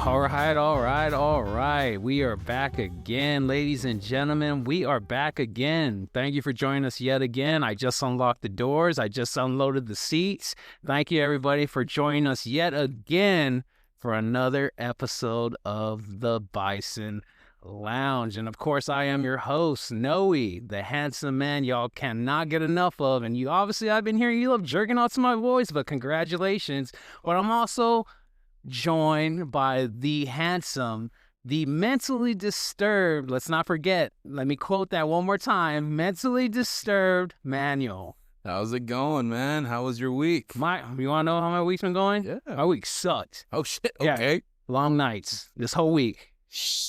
All right. We are back again, ladies and gentlemen. We are back again. Thank you for joining us yet again. I just unlocked the doors. I just unloaded the seats. Thank you, everybody, for joining us yet again for another episode of the Bison Lounge. And of course, I am your host, Noe, the handsome man y'all cannot get enough of. And you obviously, I've been hearing you love jerking out to my voice, but congratulations. But I'm also joined by the handsome, the mentally disturbed, let's not forget, let me quote that one more time, mentally disturbed Manuel. How's it going, man? How was your week? You want to know how my week's been going? Yeah. My week sucked. Oh, shit. Okay. Yeah, long nights. This whole week.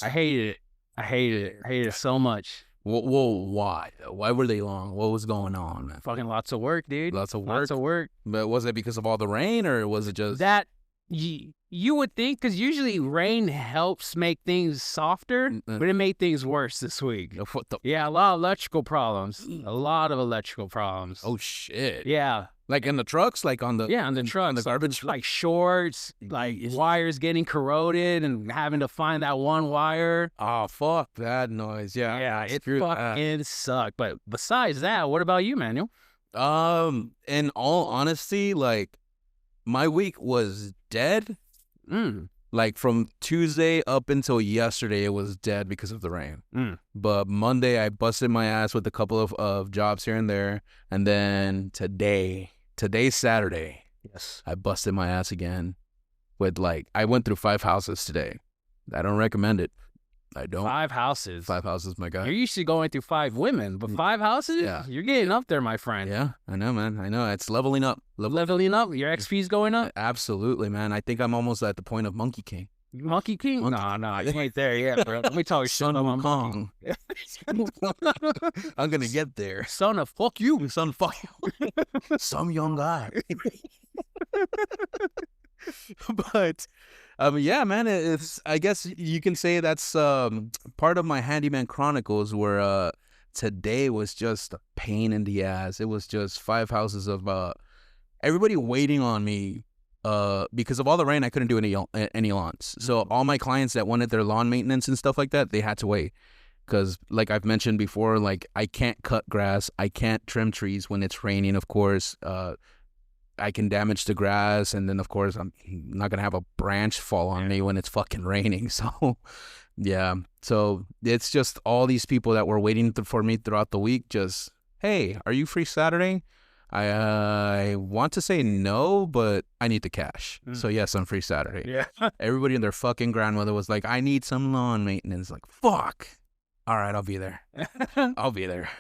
I hated it so much. Well, why? Why were they long? What was going on, man? Fucking lots of work, dude. Lots of work? But was it because of all the rain, or was it just... That... You would think, because usually rain helps make things softer, but it made things worse this week. Yeah, a lot of electrical problems. Oh, shit. Yeah. Like in the trucks? Like on the... Yeah, on the trucks. On the garbage? Like shorts, like wires getting corroded and having to find that one wire. Oh, fuck that noise. Yeah. Yeah, it fucking sucked. But besides that, what about you, Manuel? In all honesty, like, my week was dead. Like from Tuesday up until yesterday, it was dead because of the rain. But Monday, I busted my ass with a couple of jobs here and there. And then today's Saturday. Yes. I busted my ass again with I went through 5 houses today. I don't recommend it. I don't. 5 houses. 5 houses, my guy. You're used to going through 5 women, but 5 houses? Yeah. You're getting up there, my friend. Yeah, I know, man. I know. It's leveling up. Leveling up? Your XP's going up? Absolutely, man. I think I'm almost at the point of Monkey King. Monkey King? No, you ain't there yet, bro. Let me tell you, son of Kong. I'm going to get there. Son of fuck you. Son of fuck you. Some young guy. But... yeah, man, it's, I guess you can say that's part of my Handyman Chronicles, where today was just a pain in the ass. It was just 5 houses of everybody waiting on me because of all the rain. I couldn't do any lawns. So all my clients that wanted their lawn maintenance and stuff like that, they had to wait. Because like I've mentioned before, like I can't cut grass. I can't trim trees when it's raining, of course. I can damage the grass, and then, of course, I'm not going to have a branch fall on me when it's fucking raining. So, yeah. So, it's just all these people that were waiting for me throughout the week just, hey, are you free Saturday? I want to say no, but I need the cash. So, yes, I'm free Saturday. Yeah. Everybody and their fucking grandmother was like, I need some lawn maintenance. Like, fuck. All right, I'll be there. I'll be there.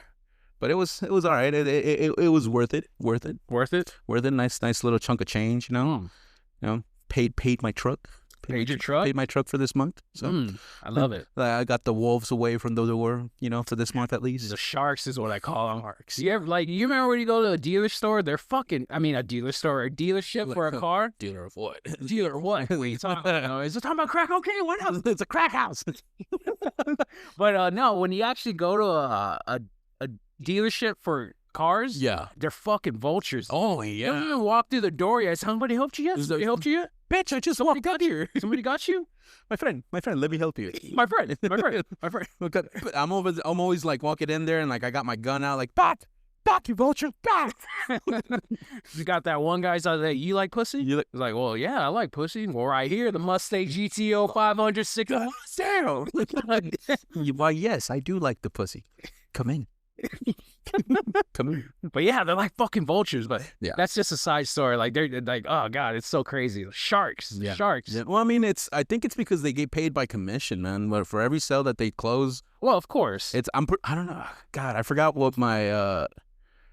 But it was all right. It was worth it. Worth it. Nice little chunk of change, you know. Paid my truck. Paid your truck? Paid my truck for this month. So I love it. I got the wolves away from the door, for this month at least. The sharks is what I call them. Sharks. You remember when you go to a dealer store? They're fucking. I mean, a dealership for a car. Dealer of what? Dealer of what? What are you talking about? Is it talking about crack? Okay, what else? It's a crack house. But no, when you actually go to a dealership for cars, yeah, they're fucking vultures. Oh yeah. You don't even walk through the door yet. Somebody helped you yet? Somebody helped you yet? Bitch, I just walked out here. Somebody got you? My friend, let me help you. My friend. I'm always like walking in there and like I got my gun out like back, you vulture, back. You got that one guy's out there. You like pussy? He's like, well, yeah, I like pussy. Well, right here, the Mustang GTO 500 down. Why, yes, I do like the pussy. Come in. Come in. But yeah, they're like fucking vultures. But yeah, that's just a side story. Like they're like, oh god, it's so crazy. Sharks. Yeah. Well, I mean, I think it's because they get paid by commission, man. But for every sale that they close, well, of course, I don't know. God, I forgot what my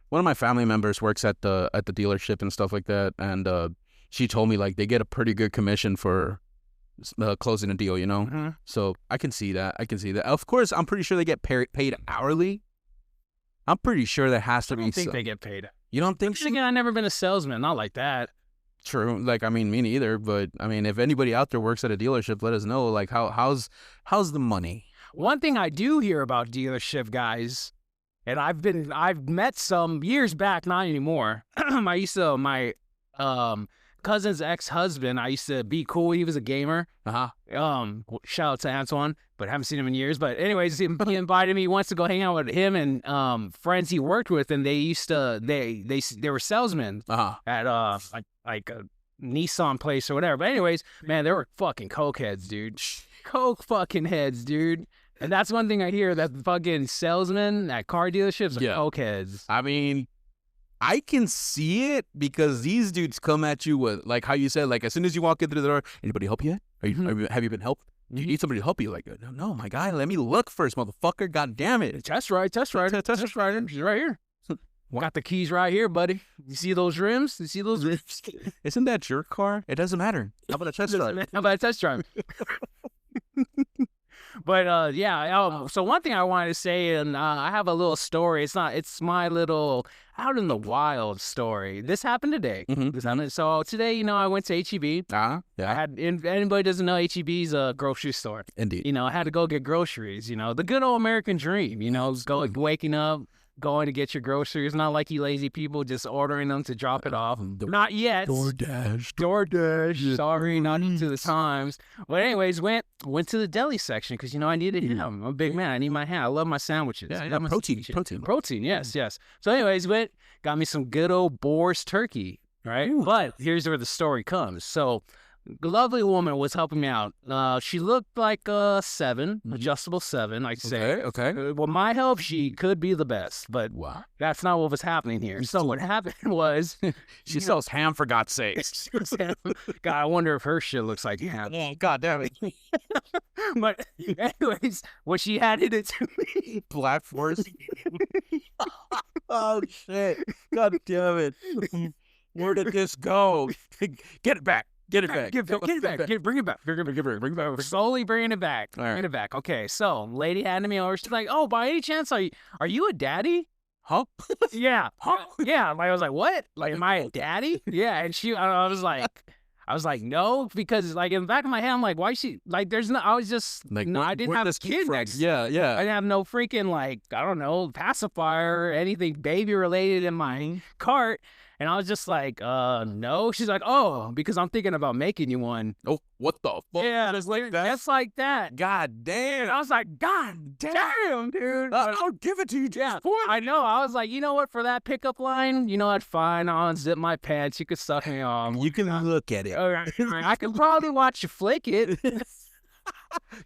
one of my family members works at the dealership and stuff like that, and she told me like they get a pretty good commission for closing a deal, Mm-hmm. So I can see that. Of course, I'm pretty sure they get paid hourly. I'm pretty sure there has to be. I don't think they get paid. You don't think so? Again, I've never been a salesman. Not like that. True. Like, I mean, me neither. But I mean, if anybody out there works at a dealership, let us know. Like, how's the money? One thing I do hear about dealership guys, and I've met some years back, not anymore. My cousin's ex-husband, I used to be cool. He was a gamer. Shout out to Antoine, but haven't seen him in years. But anyways, he invited me. He wants to go hang out with him and friends he worked with, and they used to they were salesmen at like a Nissan place or whatever. But anyways, man, they were fucking coke heads, dude. Coke fucking heads, dude. And that's one thing I hear, that fucking salesmen at car dealerships are coke heads. I mean, I can see it because these dudes come at you with, like how you said, like as soon as you walk in through the door, anybody help you yet? Have you been helped? Do you need somebody to help you? Like, no, my guy, let me look first, motherfucker. God damn it. Test ride. She's right here. Got the keys right here, buddy. You see those rims? Isn't that your car? It doesn't matter. How about a test drive? But so one thing I wanted to say, and I have a little story. It's my little out in the wild story. This happened today. So today, I went to HEB. Yeah. If anybody doesn't know, HEB's a grocery store. Indeed. I had to go get groceries. The good old American dream. Waking up, going to get your groceries. Not like you lazy people just ordering them to drop it off. Not yet. DoorDash. Sorry, not into the times. But anyways, went to the deli section because I needed ham. I'm a big man. I need my ham. I love my sandwiches. Yeah, protein. Yes. So anyways, got me some good old Boar's turkey. Right. Ooh. But here's where the story comes. So, the lovely woman was helping me out. She looked like a 7, adjustable 7, I'd say. Okay. Well, my help, she could be the best, but that's not what was happening here. So what happened was... she sells ham, for God's sake. God, I wonder if her shit looks like ham. Oh, God damn it. But anyways, what she handed it to me... Black Forest. Oh, shit. God damn it. Where did this go? Get it back. Get it back. Bring it back. Slowly bringing it back. Bring it back. Okay, so lady handed me over. She's like, "Oh, by any chance, are you a daddy?" Huh? Yeah. Huh? Yeah. Like, I was like, "What? Like, am I a daddy?" Yeah. And I was like, "No," because like in the back of my head, I'm like, "Why she like?" There's no. I was just like, no, I didn't have a kid next. Yeah. I didn't have no freaking like, I don't know, pacifier or anything baby related in my cart. And I was just like, no. She's like, "Oh, because I'm thinking about making you one." Oh, what the fuck? Yeah, that's like that. God damn. I was like, God damn, dude. I'll give it to you, Jeff. I know. I was like, you know what? For that pickup line, what? Fine. I'll unzip my pants. You could suck me off. You can look at it. All right. I can probably watch you flick it.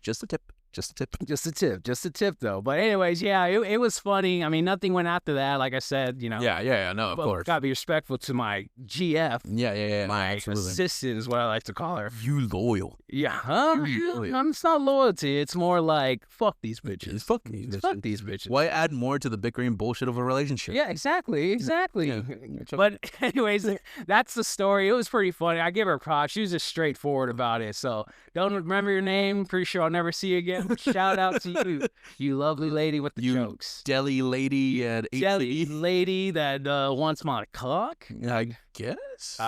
Just a tip. Just a tip, though. But anyways, yeah, it was funny. I mean, nothing went after that. Like I said, Yeah, no, of course. Gotta be respectful to my GF. Yeah. My absolutely. assistant is what I like to call her. You loyal. Yeah, huh? It's not loyalty. It's more like, fuck these bitches. Fuck these bitches. Why add more to the bickering bullshit of a relationship? Yeah, exactly. Yeah. But anyways, that's the story. It was pretty funny. I give her props. She was just straightforward about it. So don't remember your name. Pretty sure I'll never see you again. Shout out to you, you lovely lady with the jokes. Deli lady at Deli lady that wants my cock. I guess.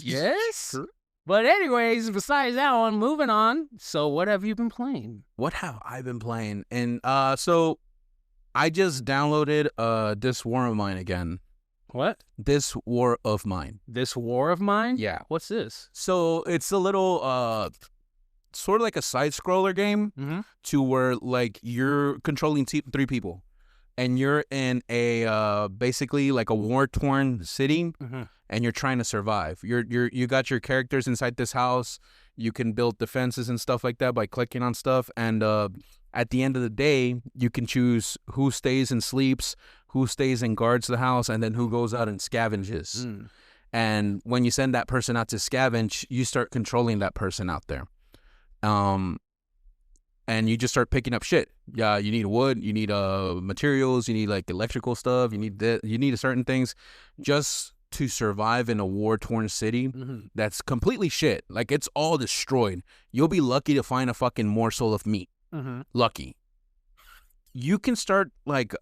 Yes. But anyways, besides that one, moving on. So what have you been playing? What have I been playing? And so I just downloaded This War of Mine again. What? This War of Mine. This War of Mine? Yeah. What's this? So it's a little sort of like a side scroller game to where like you're controlling 3 people and you're in a basically like a war-torn city and you're trying to survive. You got your characters inside this house. You can build defenses and stuff like that by clicking on stuff, and at the end of the day you can choose who stays and sleeps, who stays and guards the house, and then who goes out and scavenges. And when you send that person out to scavenge, you start controlling that person out there. And you just start picking up shit. Yeah, you need wood, you need materials, you need like electrical stuff, you need certain things just to survive in a war-torn city that's completely shit. Like, it's all destroyed. You'll be lucky to find a fucking morsel of meat. Lucky. You can start like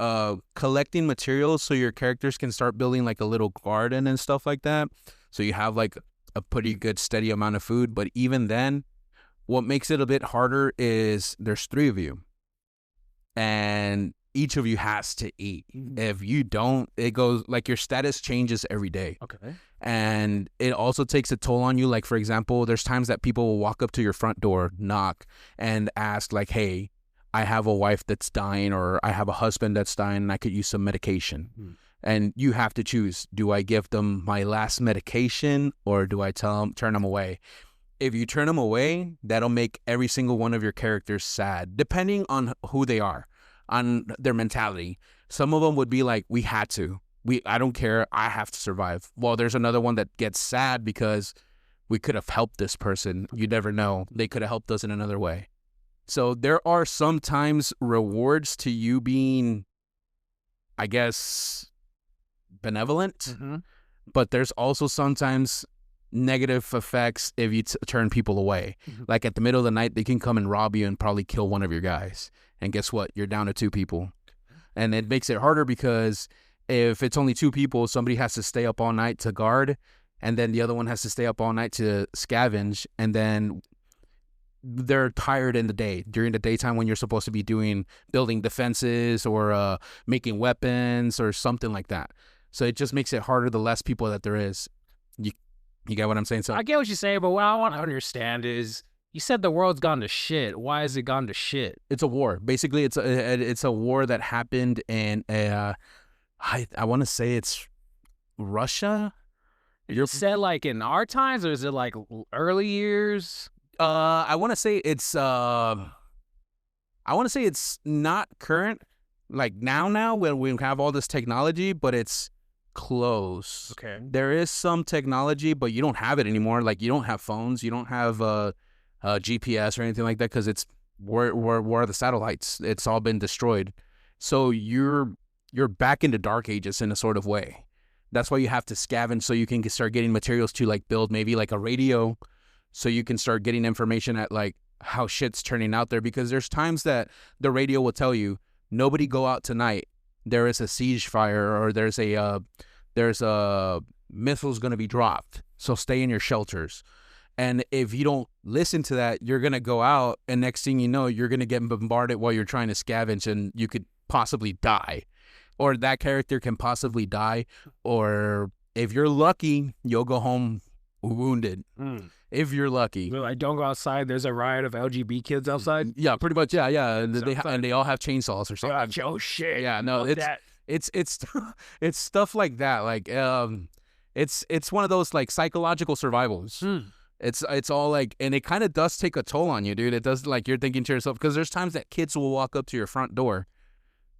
collecting materials so your characters can start building like a little garden and stuff like that. So you have like a pretty good steady amount of food, but even then, what makes it a bit harder is there's 3 of you. And each of you has to eat. If you don't, it goes like your status changes every day. Okay. And it also takes a toll on you. Like, for example, there's times that people will walk up to your front door, knock, and ask like, hey, I have a wife that's dying, or I have a husband that's dying, and I could use some medication. And you have to choose. Do I give them my last medication, or do I turn them away? If you turn them away, that'll make every single one of your characters sad, depending on who they are, on their mentality. Some of them would be like, we had to. I don't care. I have to survive. Well, there's another one that gets sad because we could have helped this person. You never know. They could have helped us in another way. So there are sometimes rewards to you being, I guess, benevolent. But there's also sometimes negative effects if you turn people away. Like at the middle of the night, they can come and rob you and probably kill one of your guys. And guess what? You're down to 2 people. And it makes it harder because if it's only 2 people, somebody has to stay up all night to guard, and then the other one has to stay up all night to scavenge, and then they're tired in the day, during the daytime when you're supposed to be building defenses or making weapons or something like that. So it just makes it harder the less people that there is. You get what I'm saying? So I get what you're saying, but what I want to understand is, you said the world's gone to shit. Why has it gone to shit? It's a war. Basically, it's a war that happened in I want to say it's Russia. You said like in our times, or is it like early years? I want to say it's not current, like now when we have all this technology, but it's close. Okay. There is some technology, but you don't have it anymore. Like you don't have phones, you don't have GPS or anything like that, because it's where are the satellites? It's all been destroyed. So you're back into dark ages in a sort of way. That's why you have to scavenge, so you can start getting materials to like build maybe like a radio, so you can start getting information at like how shit's turning out there. Because there's times that the radio will tell you, nobody go out tonight. There is a siege fire, or there's a missile's going to be dropped. So stay in your shelters. And if you don't listen to that, you're going to go out, and next thing you know, you're going to get bombarded while you're trying to scavenge, and you could possibly die. Or that character can possibly die. Or if you're lucky, you'll go home wounded. If you're lucky. Like, don't go outside. There's a riot of LGBT kids outside. Yeah, pretty much. Yeah. And they all have chainsaws or something. Oh shit. Yeah, no, it's stuff like that. Like it's one of those like psychological survivals. It's all like, and it kind of does take a toll on you, dude. It does, like, you're thinking to yourself, because there's times that kids will walk up to your front door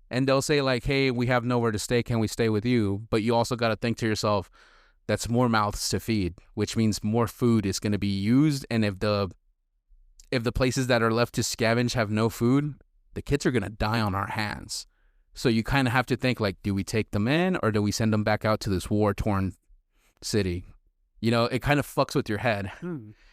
and they'll say like, hey, we have nowhere to stay. Can we stay with you? But you also got to think to yourself, that's more mouths to feed, which means more food is going to be used. And if the places that are left to scavenge have no food, the kids are going to die on our hands. So you kind of have to think like, do we take them in, or do we send them back out to this war-torn city? You know, it kind of fucks with your head.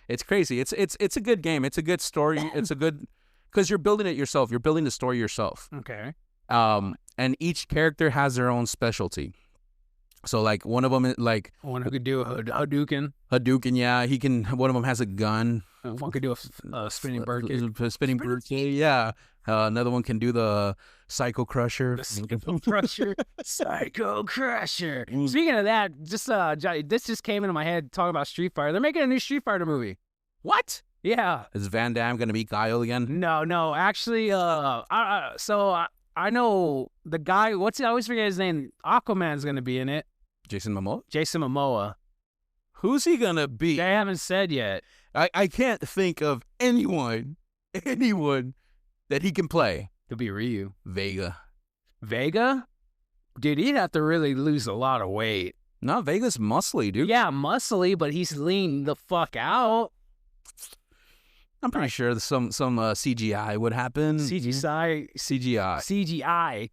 It's crazy. It's a good game. It's a good story. It's a good, because you're building it yourself. You're building the story yourself. Okay. And each character has their own specialty. So like one of them is like one who could do a Hadouken. Hadouken, yeah. He can. One of them has a gun. One could do a spinning bird kick. Spinning bird kick, yeah. Another one can do the Psycho Crusher. The Psycho Crusher. Psycho Crusher. Speaking of that, this just came into my head talking about Street Fighter. They're making a new Street Fighter movie. What? Yeah. Is Van Damme gonna beat Guile again? No. Actually, I know the guy. I always forget his name. Aquaman's gonna be in it. Jason Momoa. Jason Momoa. Who's he gonna be? They haven't said yet. I can't think of anyone that he can play. Could be Ryu. Vega? Dude, he'd have to really lose a lot of weight. No, Vega's muscly, dude. Yeah, muscly, but he's lean the fuck out. I'm pretty sure some CGI would happen. CGI.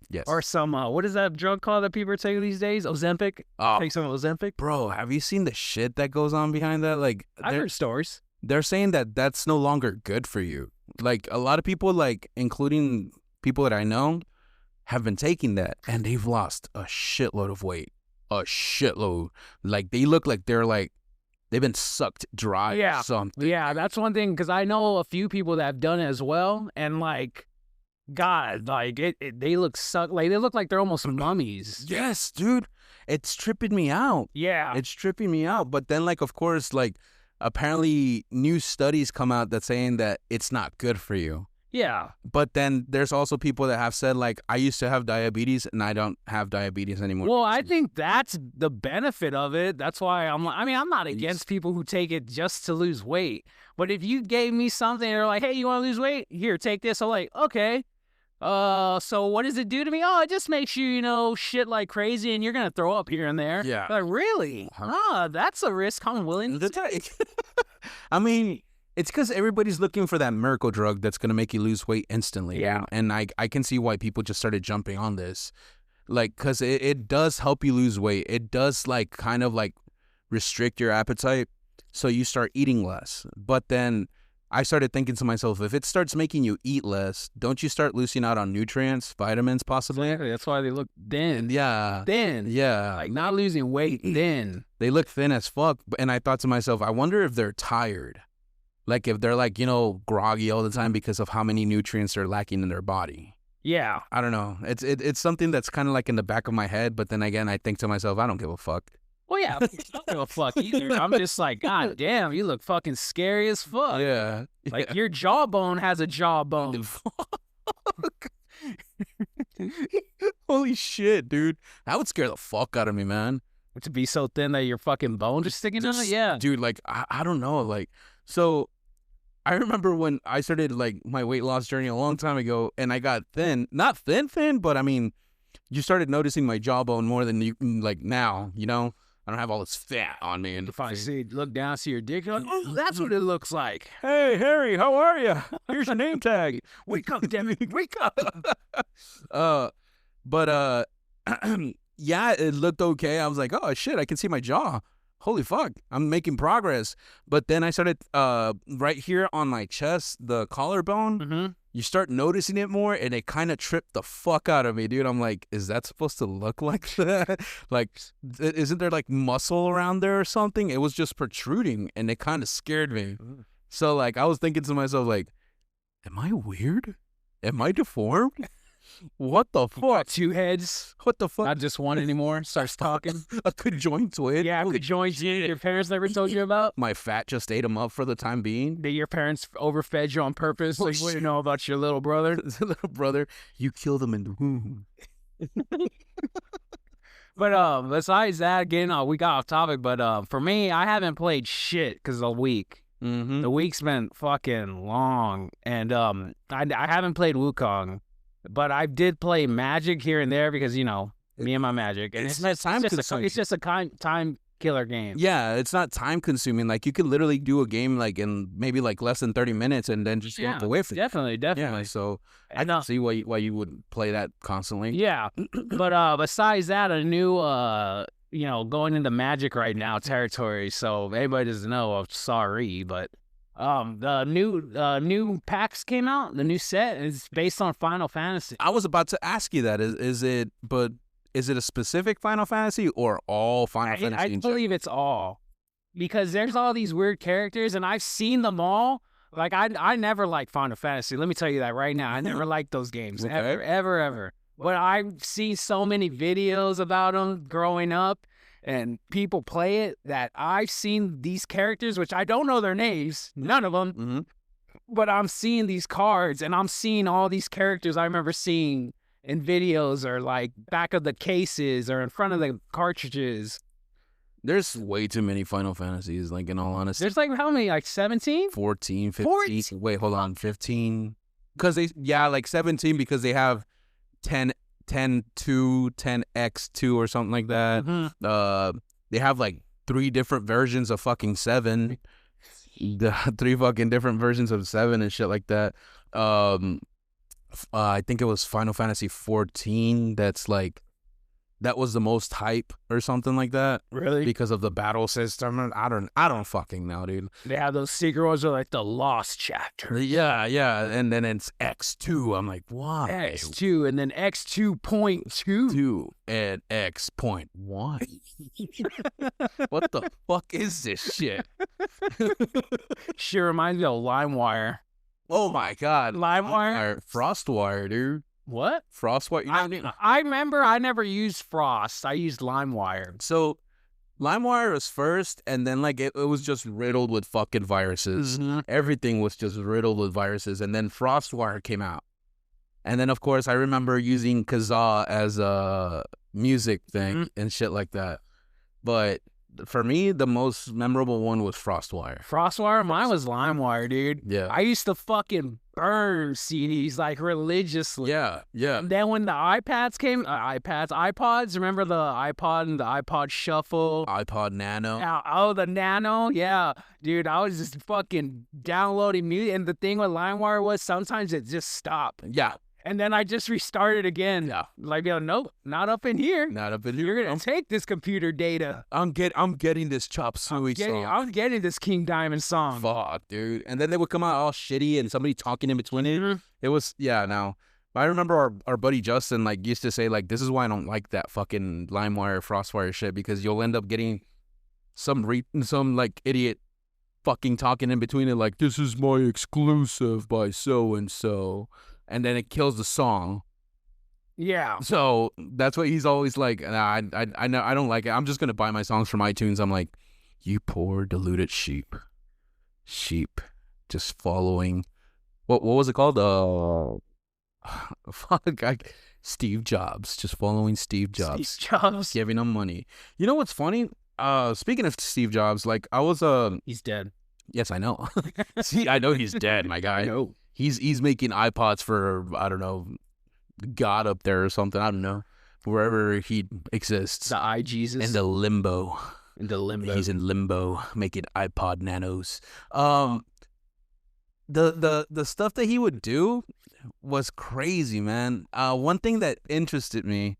Yes. Or some, what is that drug called that people are taking these days? Ozempic? Oh. Take some Ozempic? Bro, have you seen the shit that goes on behind that? Like, I've heard stories. They're saying that that's no longer good for you. Like, a lot of people, like, including people that I know, have been taking that, and they've lost a shitload of weight. A shitload. Like, they look like they've been sucked dry or something. Yeah, that's one thing, because I know a few people that have done it as well, and, like, God, like they look like they look like they're almost mummies. Yes, dude. It's tripping me out. Yeah. It's tripping me out. But then, like, of course, like, apparently new studies come out that saying that it's not good for you. Yeah. But then there's also people that have said, like, I used to have diabetes and I don't have diabetes anymore. Well, I think that's the benefit of it. That's why I'm like, I mean, I'm not against people who take it just to lose weight. But if you gave me something, they're like, hey, you want to lose weight? Here, take this. I'm like, okay. So what does it do to me? Oh, it just makes you, shit like crazy and you're going to throw up here and there. Yeah. Like, really? That's a risk I'm willing to take. I mean, it's because everybody's looking for that miracle drug that's going to make you lose weight instantly. Yeah. And I can see why people just started jumping on this. Like, because it does help you lose weight. It does, like, kind of, like, restrict your appetite. So you start eating less. But then I started thinking to myself, if it starts making you eat less, don't you start losing out on nutrients, vitamins, possibly? Exactly. That's why they look thin. Yeah. Thin. Yeah. Like, not losing weight, thin. They look thin as fuck. And I thought to myself, I wonder if they're tired. Like, if they're, like, groggy all the time because of how many nutrients they're lacking in their body. Yeah. I don't know. It's something that's kind of, like, in the back of my head. But then again, I think to myself, I don't give a fuck. Well, yeah, I don't give a fuck either. I'm just like, God damn, you look fucking scary as fuck. Yeah. Like, your jawbone has a jawbone. Holy shit, dude. That would scare the fuck out of me, man. To be so thin that your fucking bones are sticking out? Yeah. Dude, like, I don't know. Like, so I remember when I started, like, my weight loss journey a long time ago, and I got thin. Not thin, but I mean, you started noticing my jawbone more than you, like, now, I don't have all this fat on me. And if I look down, see your dick, you're like, oh, that's what it looks like. Hey, Harry, how are you? Here's your name tag. Wake up, damn it, wake up. Yeah, it looked okay. I was like, oh, shit, I can see my jaw. Holy fuck, I'm making progress. But then I started right here on my chest, the collarbone. Mm-hmm. You start noticing it more, and it kind of tripped the fuck out of me, dude. I'm like, is that supposed to look like that? Like, isn't there, like, muscle around there or something? It was just protruding, and it kind of scared me. So, like, I was thinking to myself, like, am I weird? Am I deformed? What the fuck? Two heads. What the fuck? Not just one anymore. Starts talking. A conjoined twin? Yeah, a conjoined twin your parents never told you about? My fat just ate him up for the time being. That your parents overfed you on purpose so you wouldn't know about your little brother? Little brother, you killed him in the womb. But besides that, again, we got off topic, but for me, I haven't played shit because of the week. Mm-hmm. The week's been fucking long, and I haven't played Wukong. But I did play Magic here and there because, me and my Magic. And it's just a time killer game. Yeah, it's not time consuming. Like, you can literally do a game, like, in maybe, like, less than 30 minutes and then just walk away from it. Definitely. Yeah, so I can see why you would play that constantly. Yeah. But besides that, a new, going into Magic right now territory. So if anybody doesn't know, I'm sorry, but... the new packs came out. The new set is based on Final Fantasy. I was about to ask you that. Is it a specific Final Fantasy or all Final Fantasy? I believe it's all, because there's all these weird characters, and I've seen them all. Like, I never liked Final Fantasy. Let me tell you that right now. I never liked those games. Okay. Ever. But I've seen so many videos about them growing up. And people play it that I've seen these characters, which I don't know their names, none of them, mm-hmm. But I'm seeing these cards and I'm seeing all these characters I remember seeing in videos or like back of the cases or in front of the cartridges. There's way too many Final Fantasies, like, in all honesty. There's like how many, like 17? 14, 15. 14? Wait, hold on, 15. Because like 17 because they have 10-2, 10x2 or something like that. Mm-hmm. They have like 3 different versions of fucking 7. 3 fucking different versions of 7 and shit like that. I think it was Final Fantasy 14 that was the most hype or something like that. Really? Because of the battle system. I don't fucking know, dude. They have those secret ones are like the lost chapter. Yeah. And then it's X2. I'm like, why? X2 and then X2.2. 2 and X.1. What the fuck is this shit? She reminds me of LimeWire. Oh my God. LimeWire? Frostwire, dude. What? Frostwire. You know what I mean? I remember I never used Frost. I used LimeWire. So LimeWire was first, and then like it was just riddled with fucking viruses. Mm-hmm. Everything was just riddled with viruses, and then FrostWire came out. And then, of course, I remember using Kazaa as a music thing and shit like that. But for me, the most memorable one was FrostWire. FrostWire? Mine was LimeWire, dude. Yeah. I used to fucking burn CDs like religiously. Yeah, yeah. And then when the iPods, remember the iPod and the iPod Shuffle? iPod Nano. Oh, the Nano? Yeah. Dude, I was just fucking downloading music. And the thing with LimeWire was sometimes it just stopped. Yeah. And then I just restarted again. Yeah. Like, nope, not up in here. Not up in here. You're going to take this computer data. I'm getting this Chop Suey song. I'm getting this King Diamond song. Fuck, dude. And then they would come out all shitty and somebody talking in between it. Mm-hmm. It was, yeah, no. I remember our buddy Justin, like, used to say, like, this is why I don't like that fucking LimeWire, FrostWire shit, because you'll end up getting some like, idiot fucking talking in between it, like, this is my exclusive by so-and-so. And then it kills the song. Yeah. So that's what he's always like. Nah, I know I don't like it. I'm just gonna buy my songs from iTunes. I'm like, you poor deluded sheep, just following. What was it called? Steve Jobs, just following Steve Jobs. Steve Jobs Giving him money. You know what's funny? Speaking of Steve Jobs, like I was he's dead. Yes, I know. See, I know he's dead, my guy. I know. He's making iPods for, I don't know, God up there or something. I don't know. Wherever he exists. The iJesus. In the limbo. He's in limbo making iPod Nanos. The stuff that he would do was crazy, man. One thing that interested me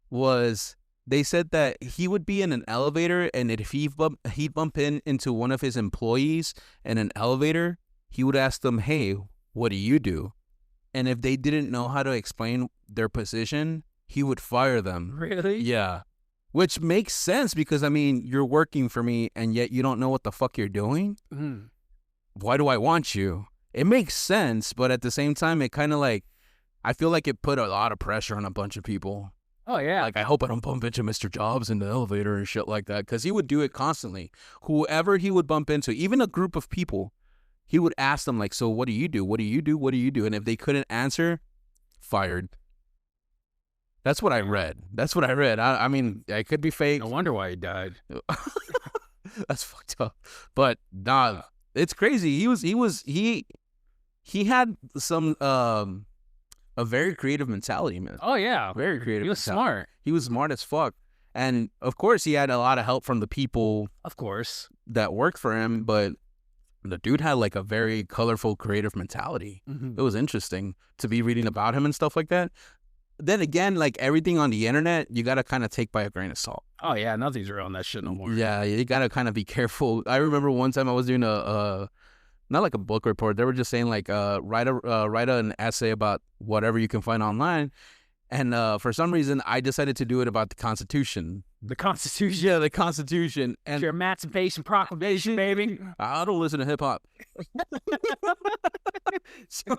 was they said that he would be in an elevator, and if he'd bump into one of his employees in an elevator, he would ask them, hey, what do you do? And if they didn't know how to explain their position, he would fire them. Really? Yeah. Which makes sense because, I mean, you're working for me and yet you don't know what the fuck you're doing? Mm. Why do I want you? It makes sense, but at the same time, it kind of like, I feel like it put a lot of pressure on a bunch of people. Oh, yeah. Like, I hope I don't bump into Mr. Jobs in the elevator and shit like that, because he would do it constantly. Whoever he would bump into, even a group of people, he would ask them, like, so what do you do? What do you do? What do you do? And if they couldn't answer, fired. That's what I read. I mean, it could be fake. No wonder why he died. That's fucked up. But nah, it's crazy. He had some a very creative mentality, man. Oh yeah, Very creative. He was smart. He was smart as fuck. And of course he had a lot of help from the people, of course, that worked for him, but the dude had like a very colorful, creative mentality. Mm-hmm. It was interesting to be reading about him and stuff like that. Then again, like everything on the internet, you got to kind of take by a grain of salt. Oh, yeah. Nothing's real on that shit no more. Yeah, you got to kind of be careful. I remember one time I was doing not like a book report. They were just saying like, write an essay about whatever you can find online. And for some reason, I decided to do it about the Constitution. The Constitution? Yeah, the Constitution. And your Emancipation Proclamation, baby. I don't listen to hip hop. So,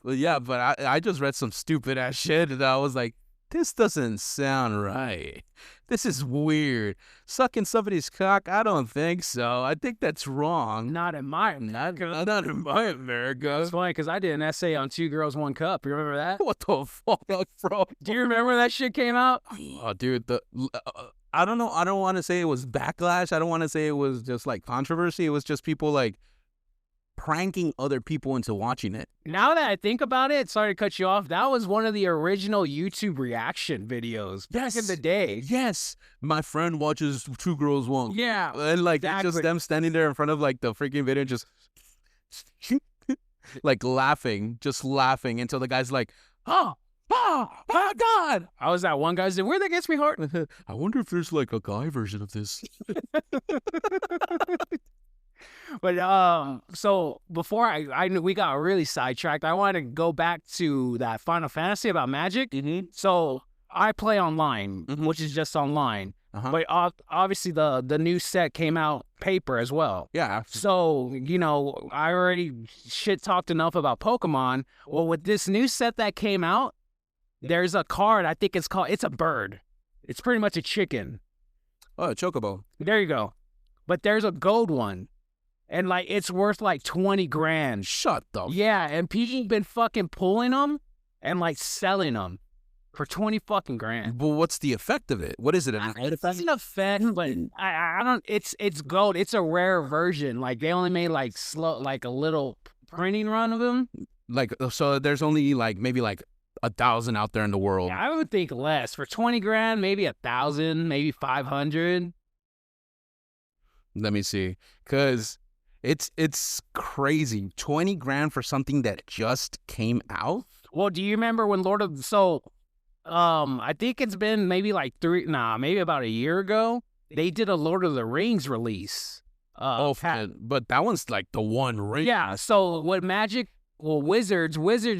well, yeah, but I just read some stupid ass shit, and I was like, this doesn't sound right. This is weird. Sucking somebody's cock? I don't think so. I think that's wrong. Not in my America. Not in my America. It's funny because I did an essay on 2 Girls, 1 Cup. You remember that? What the fuck, bro? Do you remember when that shit came out? Oh, dude, I don't know. I don't want to say it was backlash. I don't want to say it was just like controversy. It was just people like pranking other people into watching it. Now that I think about it, sorry to cut you off, that was one of the original YouTube reaction videos back in the day. Yes. My friend watches 2 Girls, 1. Yeah. And like exactly. It's just them standing there in front of like the freaking video just like laughing until the guy's like, oh my God. I was that one guy said, where that gets me hard. I wonder if there's like a guy version of this. But so before I knew we got really sidetracked, I wanted to go back to that Final Fantasy about magic. Mm-hmm. So I play online, which is just online. But obviously the new set came out paper as well. Yeah. So, I already shit talked enough about Pokemon. Well, with this new set that came out, there's a card. I think it's a bird. It's pretty much a chicken. Oh, a chocobo. There you go. But there's a gold one. And, it's worth, 20 grand. Shut the... Yeah, and people have been fucking pulling them and, selling them for 20 fucking grand. But what's the effect of it? What is it? It's an effect, but I don't... It's gold. It's a rare version. They only made, a little printing run of them. So there's only, maybe, 1,000 out there in the world. Yeah, I would think less. For 20 grand, maybe 1,000, maybe 500. Let me see. Because it's crazy. 20 grand for something that just came out? Well, do you remember when I think it's been maybe maybe about a year ago, they did a Lord of the Rings release. But that one's the One Ring. Yeah, so Wizards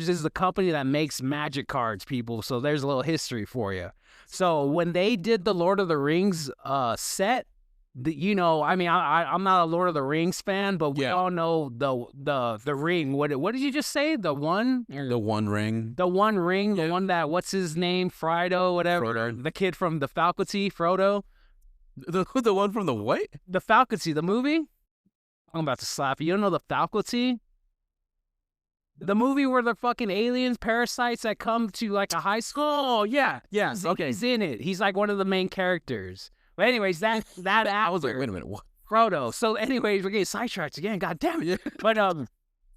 is the company that makes magic cards, people. So there's a little history for you. So when they did the Lord of the Rings set, I'm not a Lord of the Rings fan, but we all know the ring. What did you just say? The one? The One Ring. The One Ring. The one that, what's his name? Frodo, whatever. Frodo. The kid from the faculty, Frodo. The one from the what? The faculty, the movie? I'm about to slap you. You don't know the faculty? The movie where the fucking aliens, parasites that come to a high school? Oh, yeah. Yeah, okay. He's in it. He's one of the main characters. But anyways, that actor, I was like, wait a minute, what? Frodo. So anyways, we're getting sidetracked again. God damn it. But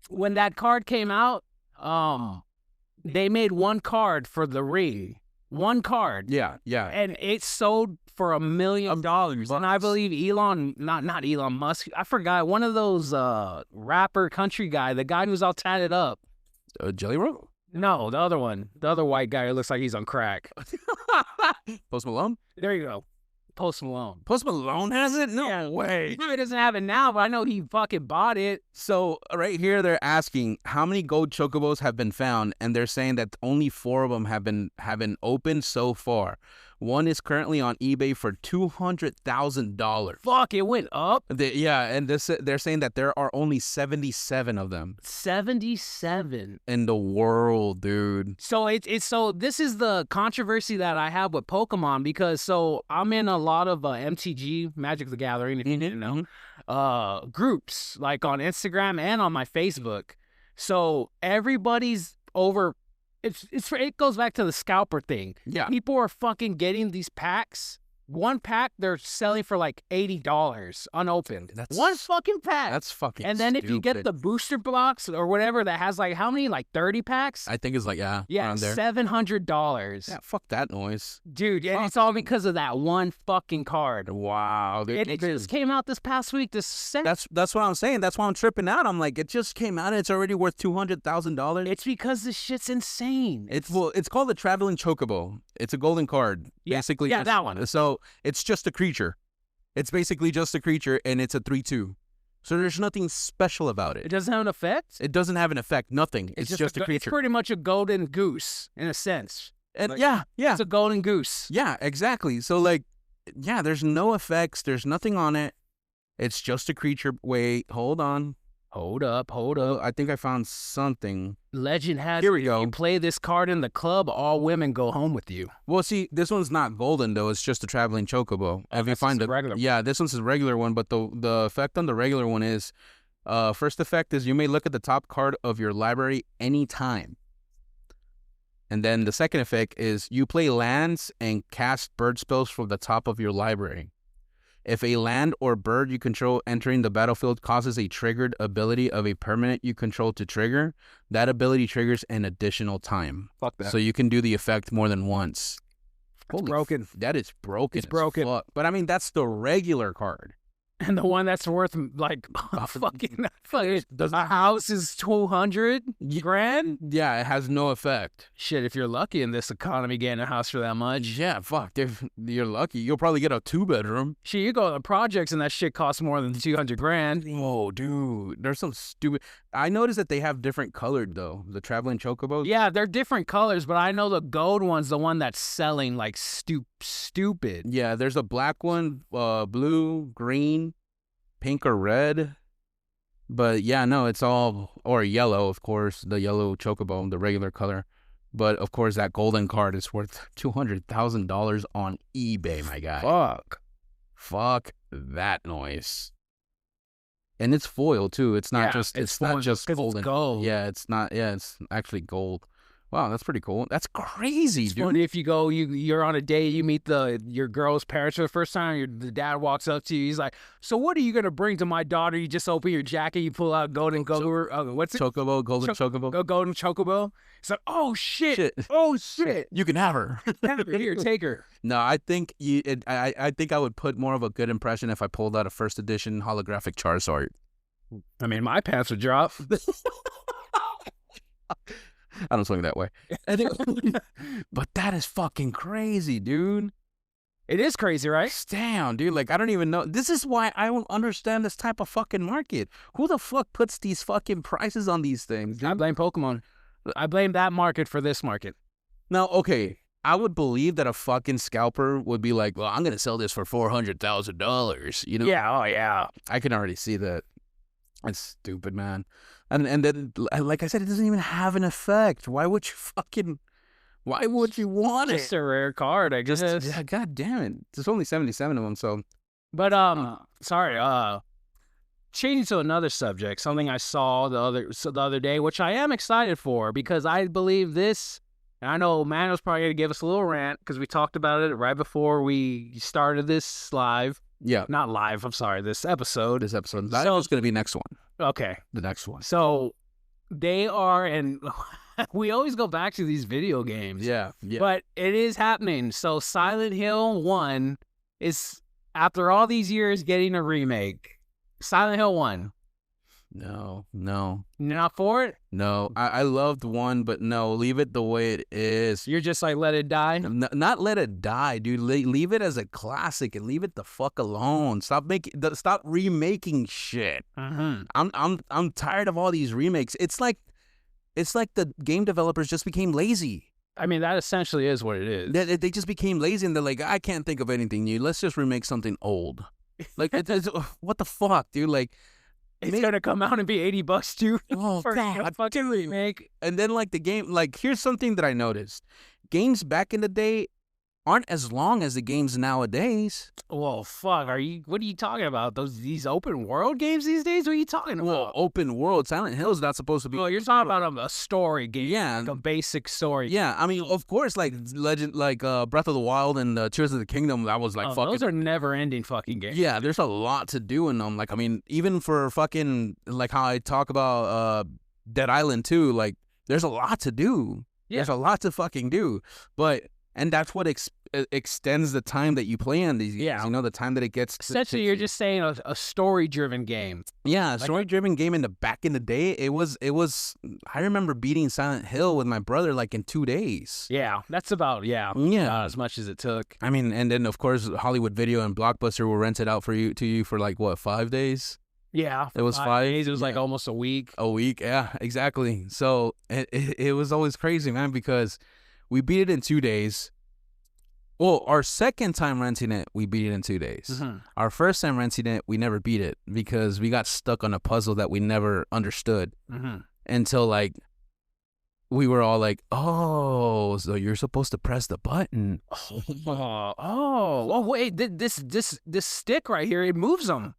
when that card came out, they made one card for the ring. One card. Yeah. And it sold for $1 million. And I believe not Elon Musk, I forgot, one of those rapper country guy, the guy who's all tatted up. Jelly Roll? No, the other one. The other white guy who looks like he's on crack. Post Malone? There you go. Post Malone. Post Malone has it? No way. He probably doesn't have it now, but I know he fucking bought it. So right here, they're asking how many gold chocobos have been found, and they're saying that only 4 of them have been opened so far. One is currently on eBay for $200,000. Fuck, it went up. And they're saying that there are only 77 of them. 77 in the world, dude. So so this is the controversy that I have with Pokemon, because I'm in a lot of MTG, Magic the Gathering, if you didn't know, groups on Instagram and on my Facebook. So everybody's over. It goes back to the scalper thing. Yeah. People are fucking getting these packs. One pack they're selling for $80 unopened. That's one fucking pack. That's fucking And then stupid. if you get the booster box or whatever that has how many? 30 packs? I think it's yeah, around there. $700. Yeah, fuck that noise. Dude, and it's all because of that one fucking card. Wow. Dude. It just came out this past week. That's what I'm saying. That's why I'm tripping out. I'm like, it just came out and it's already worth $200,000. It's because this shit's insane. It's called the Traveling Chocobo. It's a golden card. Yeah. Basically. Yeah, that one. So it's just a creature. It's basically just a creature, and it's a 3/2. So there's nothing special about it. It doesn't have an effect? It doesn't have an effect. Nothing. It's just a creature. It's pretty much a golden goose, in a sense. And yeah. It's a golden goose. Yeah, exactly. So there's no effects. There's nothing on it. It's just a creature. Wait, hold on. Hold up. I think I found something. Legend has Here we go. If you play this card in the club, all women go home with you. Well, see, this one's not golden though. It's just a traveling chocobo. If you find the regular. Yeah, this one's a regular one, but the effect on the regular one is, first effect is you may look at the top card of your library anytime. And then the second effect is you play lands and cast bird spells from the top of your library. If a land or bird you control entering the battlefield causes a triggered ability of a permanent you control to trigger, that ability triggers an additional time. Fuck that. So you can do the effect more than once. It's broken. That is broken. It's broken. Fuck. But I mean, that's the regular card. And the one that's worth fucking a house is 200 grand. Yeah, it has no effect. Shit, if you're lucky in this economy, getting a house for that much. Yeah, fuck. If you're lucky, you'll probably get a 2-bedroom. Shit, you go to the projects and that shit costs more than 200 grand. Oh, dude, there's some stupid. I noticed that they have different colored though. The traveling chocobos. Yeah, they're different colors, but I know the gold one's the one that's selling like stupid. stupid. Yeah, there's a black one, blue, green, pink, or red. But yeah, no, it's all, or yellow, of course, the yellow chocobo, the regular color. But of course, that golden card is worth $200,000 on eBay, my guy. Fuck that noise. And it's foil too. It's not just. It's not just golden. It's gold. Yeah, it's not. Yeah, it's actually gold. Wow, that's pretty cool. That's crazy, dude. Funny if you go, you're on a date, you meet your girl's parents for the first time. The dad walks up to you. He's like, "So what are you gonna bring to my daughter?" You just open your jacket, you pull out golden what's it? Chocobo, golden chocobo. Golden chocobo. It's like, oh shit. Oh shit. You can have her. Here, take her. No, I think I think I would put more of a good impression if I pulled out a first edition holographic Charizard. I mean, my pants would drop. I don't swing that way. But that is fucking crazy, dude. It is crazy, right? Damn, dude. Like, I don't even know. This is why I don't understand this type of fucking market. Who the fuck puts these fucking prices on these things, dude? I blame Pokemon. I blame that market for this market. Now, okay, I would believe that a fucking scalper would be like, well, I'm going to sell this for $400,000, you know? Yeah, oh yeah. I can already see that. It's stupid, man. And then, like I said, it doesn't even have an effect. Why would you want it? Just a rare card, I guess. Yeah, god damn it. There's only 77 of them, so. But, sorry, changing to another subject, something I saw the other day, which I am excited for, because I believe this, and I know Manuel's probably going to give us a little rant, because we talked about it right before we started this live. Yeah. Not live, I'm sorry, this episode. That was going to be next one. Okay. The next one. So, they are, and we always go back to these video games. Yeah. But it is happening. So, Silent Hill 1 is, after all these years, getting a remake. Silent Hill 1. No. You're not for it? No. I loved 1, but no, leave it the way it is. You're just like, let it die? Not let it die, dude. Leave it as a classic and leave it the fuck alone. Stop remaking shit. I'm tired of all these remakes. It's like the game developers just became lazy. I mean, that essentially is what it is. They just became lazy and they're like, I can't think of anything new. Let's just remake something old. Like, what the fuck, dude? Like, it's gonna come out and be $80 too. Oh god, fucking remake. And then like the game, like here's something that I noticed: games back in the day aren't as long as the games nowadays. Well, fuck. What are you talking about? These open world games these days? What are you talking about? Well, open world. Silent Hill's not supposed to be. Well, you're talking about a story game. Yeah, like a basic story. Yeah, I mean, of course, like Breath of the Wild and Tears of the Kingdom. That was like fucking. Those are never-ending fucking games. Yeah, there's a lot to do in them. Like, I mean, even for fucking like how I talk about Dead Island 2, like there's a lot to do. Yeah. There's a lot to fucking do, and that's what extends the time that you play on these games. Yeah. You know, the time that it gets. Essentially, you're just saying a story-driven game. Yeah, a story-driven game. Back in the day, it was. I remember beating Silent Hill with my brother like in 2 days. Yeah, that's about as much as it took. I mean, and then of course Hollywood Video and Blockbuster will rent it out to you for like what, 5 days? Yeah, it was 5 days. It was like almost a week. A week, yeah, exactly. So it was always crazy, man, because we beat it in 2 days. Well, our second time renting it, we beat it in 2 days. Mm-hmm. Our first time renting it, we never beat it because we got stuck on a puzzle that we never understood until like we were all like, "Oh, so you're supposed to press the button." Oh, wait, this stick right here, it moves them.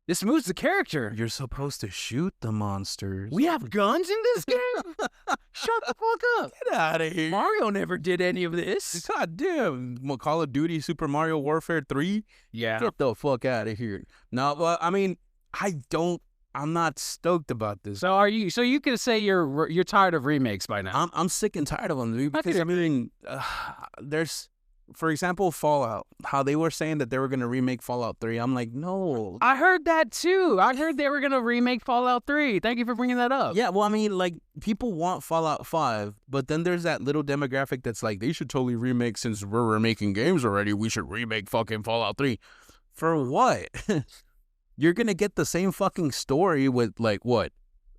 This moves the character. You're supposed to shoot the monsters. We have guns in this game? Shut the fuck up. Get out of here. Mario never did any of this. God damn. Call of Duty Super Mario Warfare 3? Yeah. Get the fuck out of here. No, well, I mean, I'm not stoked about this. So you can say you're tired of remakes by now. I'm sick and tired of them, dude, because I mean, there's, for example, Fallout, how they were saying that they were going to remake Fallout 3. I'm like, no. I heard that too. I heard they were going to remake Fallout 3. Thank you for bringing that up. Yeah, well, I mean, like, people want Fallout 5, but then there's that little demographic that's like, they should totally remake, since we're remaking games already, we should remake fucking Fallout 3. For what? You're going to get the same fucking story with, like, what?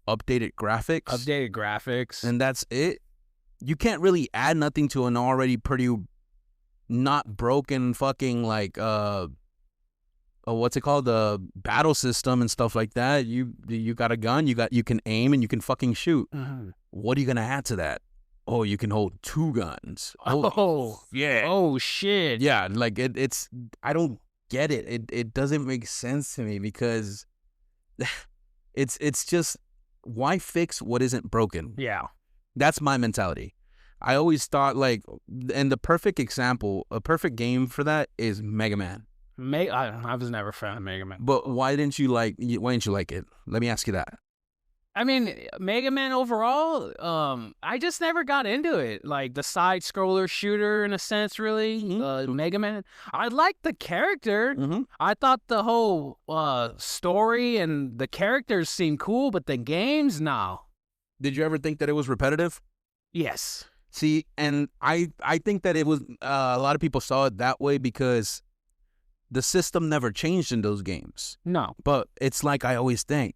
Updated graphics? And that's it? You can't really add nothing to an already pretty not broken fucking like what's it called, the battle system and stuff like that. You got a gun, you can aim and you can fucking shoot. What are you gonna add to that? Oh, you can hold 2 guns. Oh yeah. Oh shit. Yeah, like it's I don't get it. It doesn't make sense to me because it's just, why fix what isn't broken? Yeah. That's my mentality. I always thought like, and the perfect example, a perfect game for that is Mega Man. I was never a fan of Mega Man. But why didn't you like it? Let me ask you that. I mean, Mega Man overall, I just never got into it. Like the side scroller shooter in a sense, really. Mega Man. I liked the character. I thought the whole story and the characters seemed cool, but the games, no. Did you ever think that it was repetitive? Yes. See, and I think that it was, a lot of people saw it that way because the system never changed in those games. No. But it's like I always think,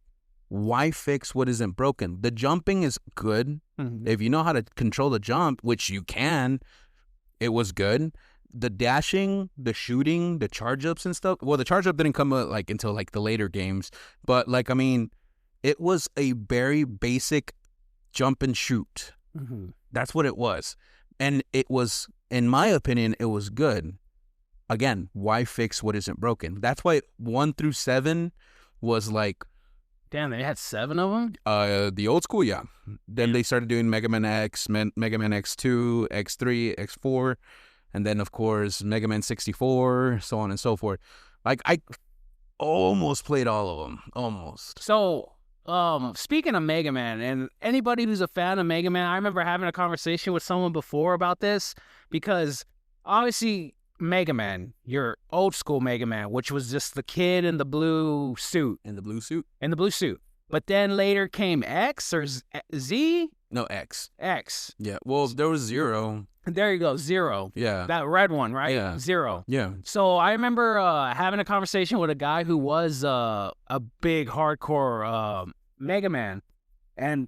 why fix what isn't broken? The jumping is good. If you know how to control the jump, which you can, it was good. The dashing, the shooting, the charge ups and stuff. Well, the charge up didn't come like until like the later games. But like, I mean, it was a very basic jump and shoot. That's what it was. And it was, in my opinion, it was good. Again, why fix what isn't broken? That's why 1 through 7 was like, damn, they had 7 of them? The old school, yeah. Then they started doing Mega Man X, Mega Man X2, X3, X4, and then, of course, Mega Man 64, so on and so forth. Like, I almost played all of them. Almost. So, speaking of Mega Man, and anybody who's a fan of Mega Man, I remember having a conversation with someone before about this, because obviously Mega Man, your old school Mega Man, which was just the kid in the blue suit. In the blue suit? In the blue suit. But then later came X or Z? No, X. X. Yeah, well, there was Zero. There you go, Zero. Yeah. That red one, right? Yeah. Zero. Yeah. So I remember having a conversation with a guy who was a big hardcore Mega Man. And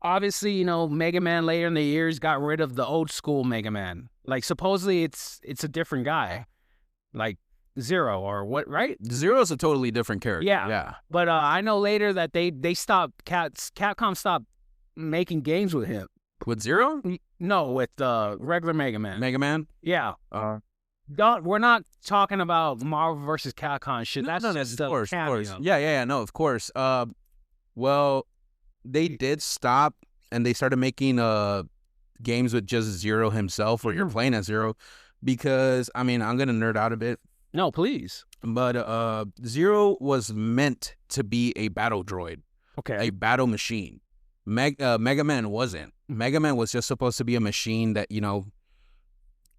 obviously, you know, Mega Man later in the years got rid of the old school Mega Man. Like, supposedly it's a different guy. Like Zero or what, right? Zero's a totally different character. Yeah. Yeah. But I know later that they stopped, Capcom stopped making games with him. With Zero? No, with regular Mega Man. Mega Man? Yeah. We're not talking about Marvel versus Capcom shit. That's just of course. Yeah, no, of course. Well, they did stop, and they started making games with just Zero himself, where you're playing as Zero, because, I mean, I'm gonna nerd out a bit. No, please. But Zero was meant to be a battle droid, Okay. a battle machine. Mega Man wasn't. Mega Man was just supposed to be a machine that, you know,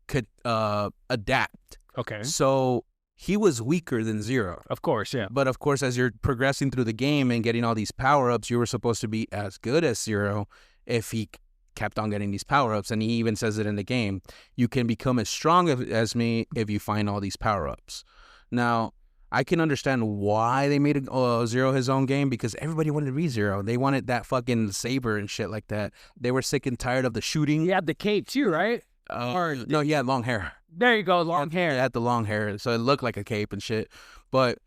could adapt. Okay. So he was weaker than Zero. Of course, yeah. But of course, as you're progressing through the game and getting all these power-ups, you were supposed to be as good as Zero if he kept on getting these power-ups. And he even says it in the game. You can become as strong as me if you find all these power-ups. Now, I can understand why they made Zero his own game, because everybody wanted to be Zero. They wanted that fucking saber and shit like that. They were sick and tired of the shooting. He had the cape too, right? No, he had long hair. There you go, long hair. He had the long hair, so it looked like a cape and shit. But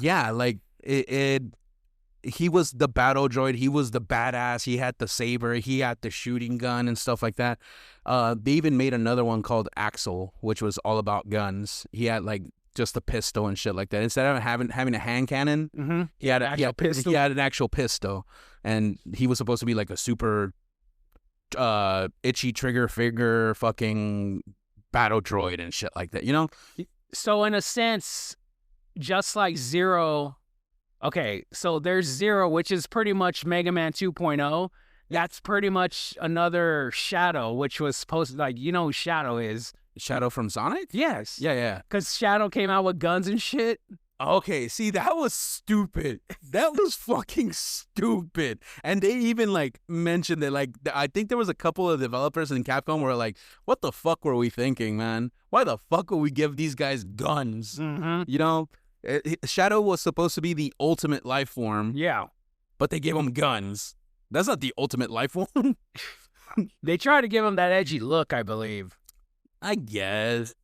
yeah, like he was the battle droid. He was the badass. He had the saber. He had the shooting gun and stuff like that. They even made another one called Axel, which was all about guns. He had like just a pistol and shit like that. Instead of having a hand cannon, he had pistol. He had an actual pistol, and he was supposed to be like a super itchy trigger finger fucking battle droid and shit like that, you know? So in a sense, just like Zero, okay, so there's Zero, which is pretty much Mega Man 2.0. That's pretty much another Shadow, which was supposed to, like, you know who Shadow is. Shadow from Sonic? Yes. Yeah. Because Shadow came out with guns and shit. Okay, see, that was stupid. That was fucking stupid. And they even, like, mentioned it. Like, I think there was a couple of developers in Capcom were like, what the fuck were we thinking, man? Why the fuck would we give these guys guns? You know? Shadow was supposed to be the ultimate life form. Yeah. But they gave him guns. That's not the ultimate life form. They tried to give him that edgy look, I believe. I guess.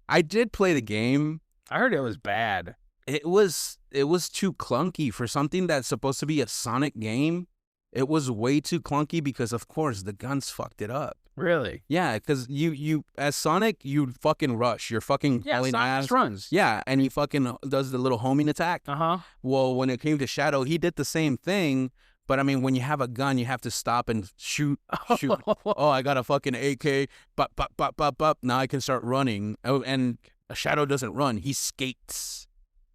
I did play the game. I heard it was bad. It was too clunky for something that's supposed to be a Sonic game. It was way too clunky because, of course, the guns fucked it up. Really? Yeah, because you as Sonic, you fucking rush. You're fucking hauling Sonic ass. just runs. Yeah, and he fucking does the little homing attack. Uh-huh. Well, when it came to Shadow, he did the same thing. But I mean, when you have a gun, you have to stop and shoot. Oh, I got a fucking AK. Bop, bop, bop, bop, bop. Now I can start running. Oh, and Shadow doesn't run. He skates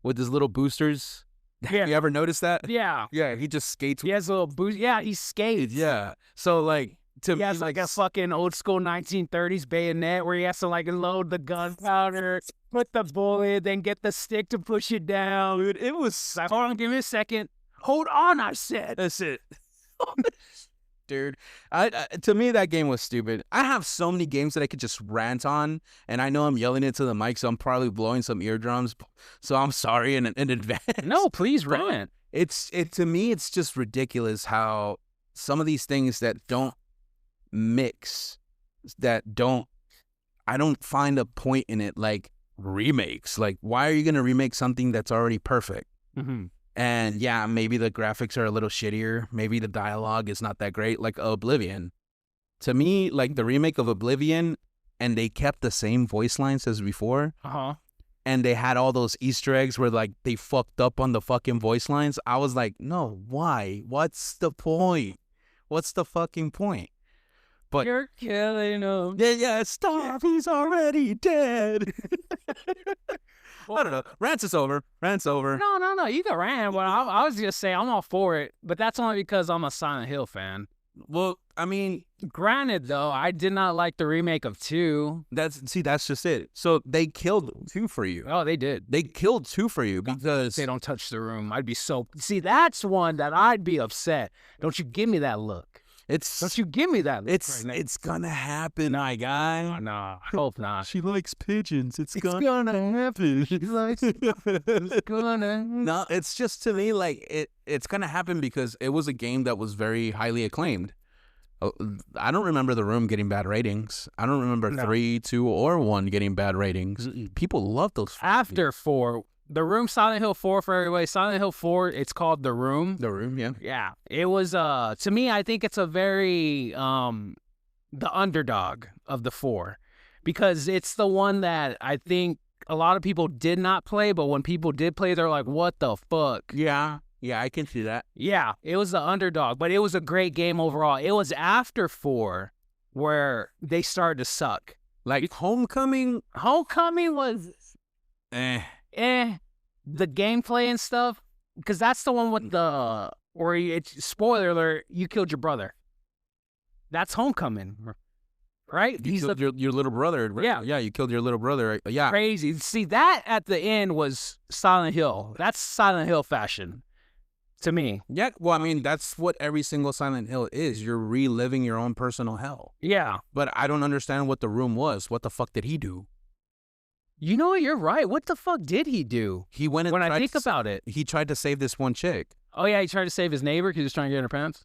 with his little boosters. Yeah. You ever noticed that? Yeah. Yeah, he just skates. He has a little boost. Yeah, he skates. Yeah. So, like, to He me, has like a fucking old school 1930s bayonet where he has to like load the gunpowder, put the bullet, then get the stick to push it down. dude, it was. Like, hold on, give me a second. Hold on, I said. That's it. Dude, to me, that game was stupid. I have so many games that I could just rant on, and I know I'm yelling into the mic, so I'm probably blowing some eardrums. So I'm sorry in advance. No, please rant. To me, it's just ridiculous how some of these things that don't mix, I don't find a point in it, like remakes. Like, why are you gonna remake something that's already perfect? Mm-hmm. And yeah, maybe the graphics are a little shittier. Maybe the dialogue is not that great, like Oblivion. To me, like the remake of Oblivion, and they kept the same voice lines as before. Uh-huh. And they had all those Easter eggs where like they fucked up on the fucking voice lines. I was like, no, why? What's the point? What's the fucking point? But you're killing him. Yeah, stop. He's already dead. I don't know. Rants is over. No. You can rant. But I was just saying I'm all for it. But that's only because I'm a Silent Hill fan. Well, I mean, granted, though, I did not like the remake of 2. That's just it. So they killed 2 for you. Oh, they did. They killed 2 for you because they don't touch the room. I'd be so... See, that's one that I'd be upset. Don't you give me that look. Don't you give me that look. It's gonna happen, my guy. No, I hope not. She likes pigeons. It's gonna happen. She likes it's gonna... No, it's just to me like it's gonna happen because it was a game that was very highly acclaimed. I don't remember The Room getting bad ratings. I don't remember 3, 2, or 1 getting bad ratings. People love those. After 4, The Room, Silent Hill 4 for everybody. Silent Hill 4, it's called The Room. The Room, yeah. Yeah. It was, to me, I think it's a very, the underdog of the 4. Because it's the one that I think a lot of people did not play, but when people did play, they're like, what the fuck? Yeah, I can see that. Yeah, it was the underdog, but it was a great game overall. It was after 4 where they started to suck. Like Homecoming was... the gameplay and stuff, because that's the one with the spoiler alert, you killed your brother. That's Homecoming, right? You killed your little brother. Right? Yeah, you killed your little brother. Yeah, crazy. See, that at the end was Silent Hill. That's Silent Hill fashion to me. Yeah, well, I mean, that's what every single Silent Hill is. You're reliving your own personal hell. Yeah, but I don't understand what The Room was. What the fuck did he do? You know what? You're right. What the fuck did he do? He went and when I think about it, he tried to save this one chick. Oh yeah, he tried to save his neighbor because he was trying to get in her pants.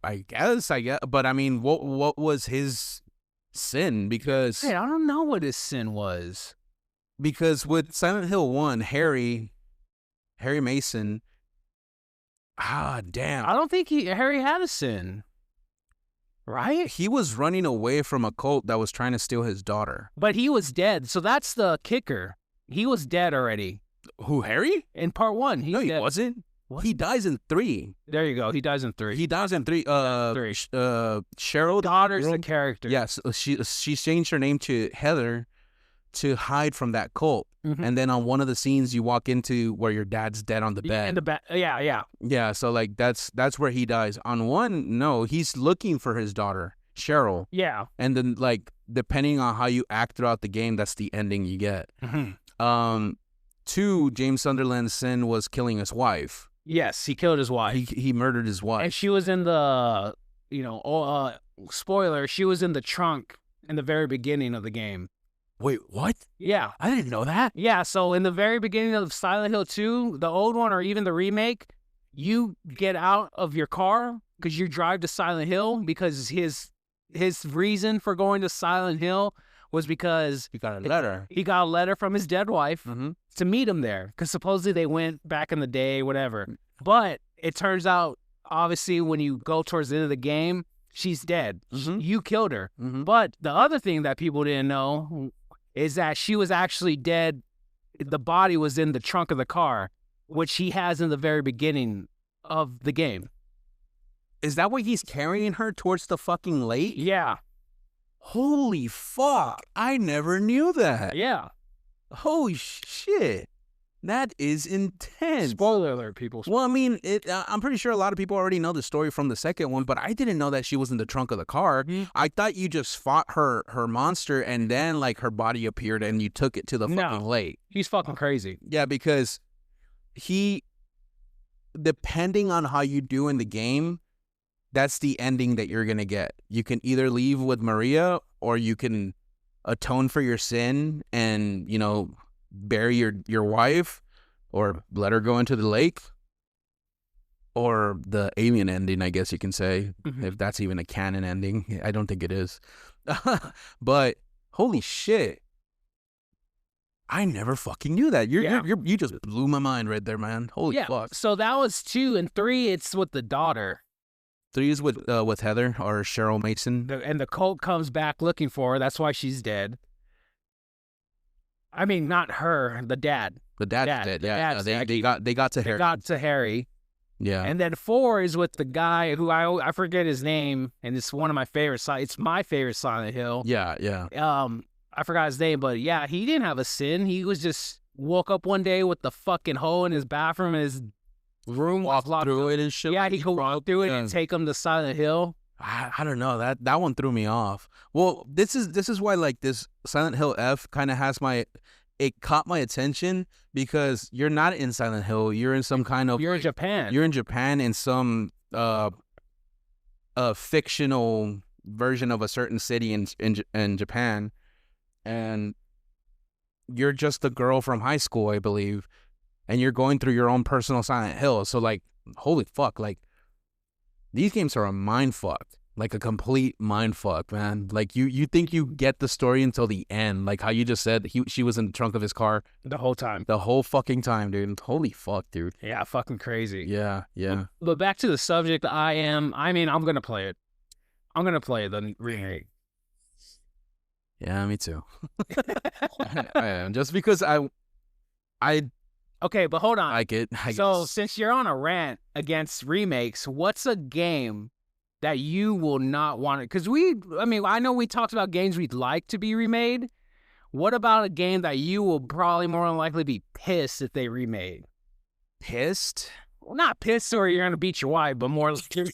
I guess. But I mean, what was his sin? Because hey, I don't know what his sin was. Because with Silent Hill 1, Harry Mason. Damn. I don't think Harry had a sin. Right? He was running away from a cult that was trying to steal his daughter. But he was dead, so that's the kicker. He was dead already. Who, Harry? In part 1. No, he wasn't. What? He dies in 3. There you go. He dies in 3. He dies in 3. Cheryl. Daughter's the character. Yes, she changed her name to Heather to hide from that cult. Mm-hmm. And then on one of the scenes you walk into where your dad's dead on the bed. In the bed. Yeah. Yeah, so like that's where he dies. On 1, no, he's looking for his daughter, Cheryl. Yeah. And then like depending on how you act throughout the game, that's the ending you get. Mm-hmm. 2, James Sunderland's sin was killing his wife. Yes, he killed his wife. He murdered his wife. And she was in the spoiler, she was in the trunk in the very beginning of the game. Wait, what? Yeah. I didn't know that. Yeah, so in the very beginning of Silent Hill 2, the old one or even the remake, you get out of your car because you drive to Silent Hill because his reason for going to Silent Hill was because You got a letter. he got a letter from his dead wife Mm-hmm. to meet him there, because supposedly they went back in the day, whatever. But it turns out, obviously, when you go towards the end of the game, she's dead. Mhm. You killed her. Mm-hmm. But the other thing that people didn't know is that she was actually dead. The body was in the trunk of the car, which he has in the very beginning of the game. Is that why he's carrying her towards the fucking lake? Yeah. Holy fuck. I never knew that. Yeah. Holy shit. That is intense. Spoiler alert, people. Well, I mean, I'm pretty sure a lot of people already know the story from the second one, but I didn't know that she was in the trunk of the car. I thought you just fought her monster and then, like, her body appeared and you took it to the fucking lake. He's fucking crazy. Yeah, because depending on how you do in the game, that's the ending that you're going to get. You can either leave with Maria or you can atone for your sin and, you know, bury your wife or let her go into the lake, or the alien ending, I guess you can say, if that's even a canon ending. I don't think it is. But holy shit, I never fucking knew that. You just blew my mind right there, man. Holy fuck. So that was 2, and 3, it's with the daughter. 3 is with Heather or Cheryl Mason. And the cult comes back looking for her. That's why she's dead. I mean, not her, the dad. The dad's dead. Yeah, they got to Harry. They got to Harry. Yeah. And then 4 is with the guy who I forget his name, and it's one of my favorite. It's my favorite Silent Hill. Yeah. I forgot his name, but yeah, he didn't have a sin. He was just woke up one day with the fucking hole in his bathroom, and his room walked through it and shit. Yeah, he could walk through it and take him to Silent Hill. I don't know, that one threw me off. Well, this is why, like, this Silent Hill F kind of it caught my attention, because you're not in Silent Hill. You're in some kind of... You're in Japan. You're in Japan in some fictional version of a certain city in Japan. And you're just a girl from high school, I believe. And you're going through your own personal Silent Hill. So, like, holy fuck, like, these games are a mind fuck. Like a complete mind fuck, man. Like you think you get the story until the end. Like how you just said she was in the trunk of his car. The whole time. The whole fucking time, dude. Holy fuck, dude. Yeah, fucking crazy. Yeah. But back to the subject, I'm going to play it. I'm going to play the remake. Yeah, me too. I am. Just because I Okay, but hold on. like it. So since you're on a rant against remakes, what's a game that you will not want it? Because I know we talked about games we'd like to be remade. What about a game that you will probably more than likely be pissed if they remade? Pissed? Well, not pissed or you're going to beat your wife, but more like you're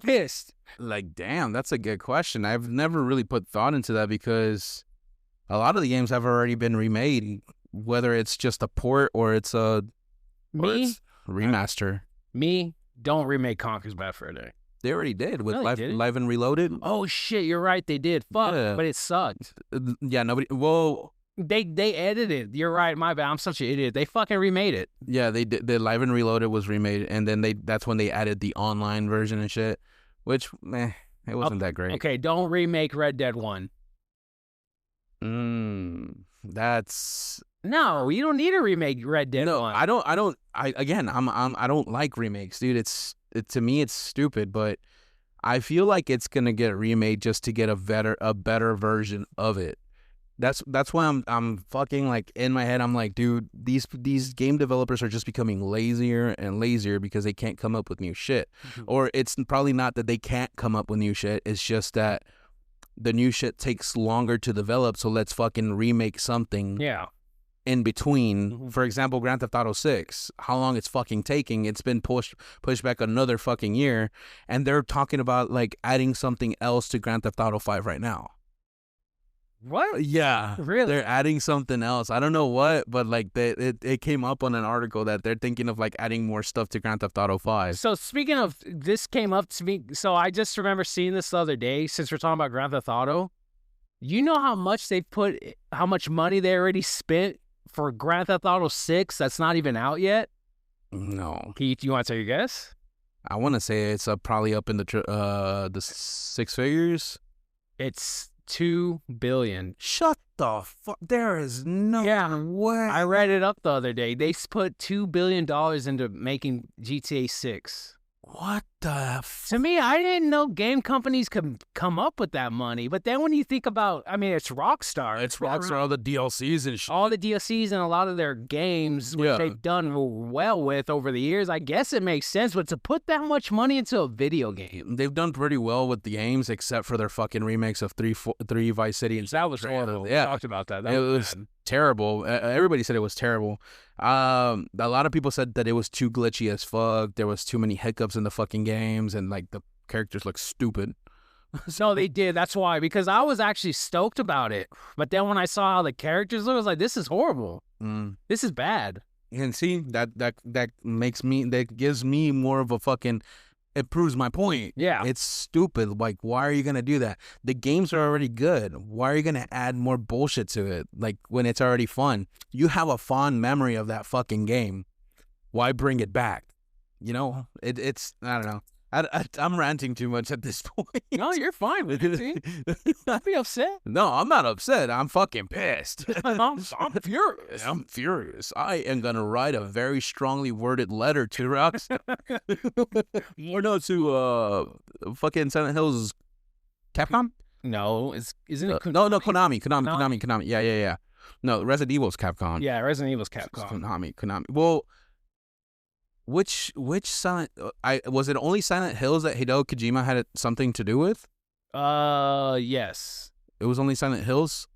pissed. Like, damn, that's a good question. I've never really put thought into that, because a lot of the games have already been remade, whether it's just a port or it's a remaster. Me? Don't remake Conker's Bad Fur Day. They already did with No, Live and Reloaded. Oh shit, you're right, they did. Fuck, Yeah. but it sucked. Yeah, nobody. Whoa. They edited. You're right, my bad. I'm such an idiot. They fucking remade it. Yeah, they did. The Live and Reloaded was remade, and then that's when they added the online version and shit, which it wasn't that great. Okay, don't remake Red Dead 1. That's No, you don't need to remake Red Dead 1. I don't like remakes, dude. To me it's stupid, but I feel like it's gonna get remade just to get a better version of it. That's why I'm fucking, like, in my head I'm like, dude, these game developers are just becoming lazier and lazier because they can't come up with new shit. Or it's probably not that they can't come up with new shit, it's just that the new shit takes longer to develop, so let's fucking remake something. Yeah. In between. For example, Grand Theft Auto 6, how long it's fucking taking. It's been pushed back another fucking year, and they're talking about, like, adding something else to Grand Theft Auto 5 right now. What? Yeah. Really? They're adding something else. I don't know what, but, like, it came up on an article that they're thinking of, like, adding more stuff to Grand Theft Auto 5. So speaking of, this came up to me, so I just remember seeing this the other day, since we're talking about Grand Theft Auto. You know how much money they already spent for Grand Theft Auto 6 that's not even out yet? No. You want to take a guess? I want to say it's probably up in the 6 figures. It's $2 billion. Shut the fuck. There is no way. I read it up the other day. They put $2 billion into making GTA 6. What the To me, I didn't know game companies could come up with that money. But then when you think about, I mean, it's Rockstar. It's Rockstar, all the DLCs and shit. All the DLCs and a lot of their games, which they've done well with over the years, I guess it makes sense. But to put that much money into a video game. They've done pretty well with the games, except for their fucking remakes of 3 Vice City. And that was horrible. Yeah. We talked about that. It was terrible. Everybody said it was terrible. A lot of people said that it was too glitchy as fuck. There was too many hiccups in the fucking games, and like the characters look stupid. No, they did. That's why, because I was actually stoked about it. But then when I saw how the characters look, I was like, this is horrible. This is bad. And see, that gives me more of a fucking, it proves my point. Yeah. It's stupid. Like, why are you going to do that? The games are already good. Why are you going to add more bullshit to it? Like, when it's already fun. You have a fond memory of that fucking game. Why bring it back? You know, it's, I don't know. I'm ranting too much at this point. No, you're fine with it. Don't be upset. No, I'm not upset. I'm fucking pissed. I'm furious. I'm furious. I am going to write a very strongly worded letter to Rockstar. Or no, to fucking Silent Hills Capcom? No, isn't it? No, Konami. Yeah. No, Resident Evil's Capcom. Yeah, Resident Evil's Capcom. Konami. Well, which Silent? Was it only Silent Hills that Hideo Kojima had something to do with? Yes. It was only Silent Hills.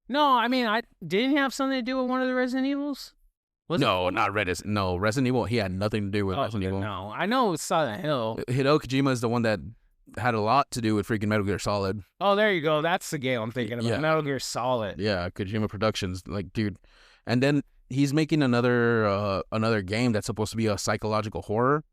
No, I mean, I didn't have something to do with one of the Resident Evils. Not Resident. No, Resident Evil. He had nothing to do with Resident Evil. No, I know it's Silent Hill. Hideo Kojima is the one that had a lot to do with freaking Metal Gear Solid. Oh, there you go. That's the game I'm thinking about. Yeah. Metal Gear Solid. Yeah, Kojima Productions. Like, dude, and then he's making another game that's supposed to be a psychological horror,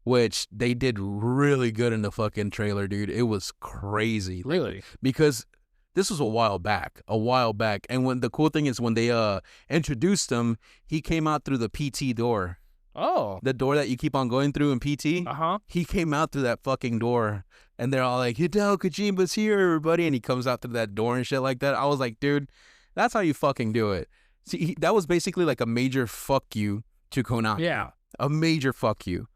which they did really good in the fucking trailer, dude. It was crazy. Really? Because this was a while back. And when the cool thing is when they introduced him, he came out through the PT door. Oh. The door that you keep on going through in PT. Uh-huh. He came out through that fucking door. And they're all like, Hideo Kojima's here, everybody. And he comes out through that door and shit like that. I was like, dude, that's how you fucking do it. See, that was basically like a major fuck you to Konami. Yeah. A major fuck you.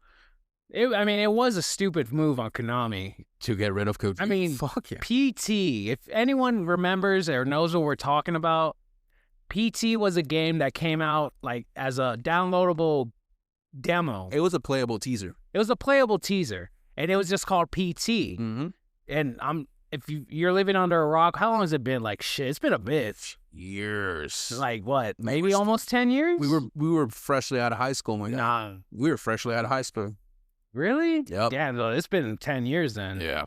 It was a stupid move on Konami. To get rid of Kojima. I mean, fuck yeah. PT, if anyone remembers or knows what we're talking about, PT was a game that came out like as a downloadable demo. It was a playable teaser. And it was just called PT. Mm-hmm. And if you're living under a rock, how long has it been? Like, shit, it's been a bit. Years. Like, what? Maybe almost 10 years? We were freshly out of high school, my guy. Nah. We were freshly out of high school. Really? Yep. Yeah, no, it's been 10 years then. Yeah.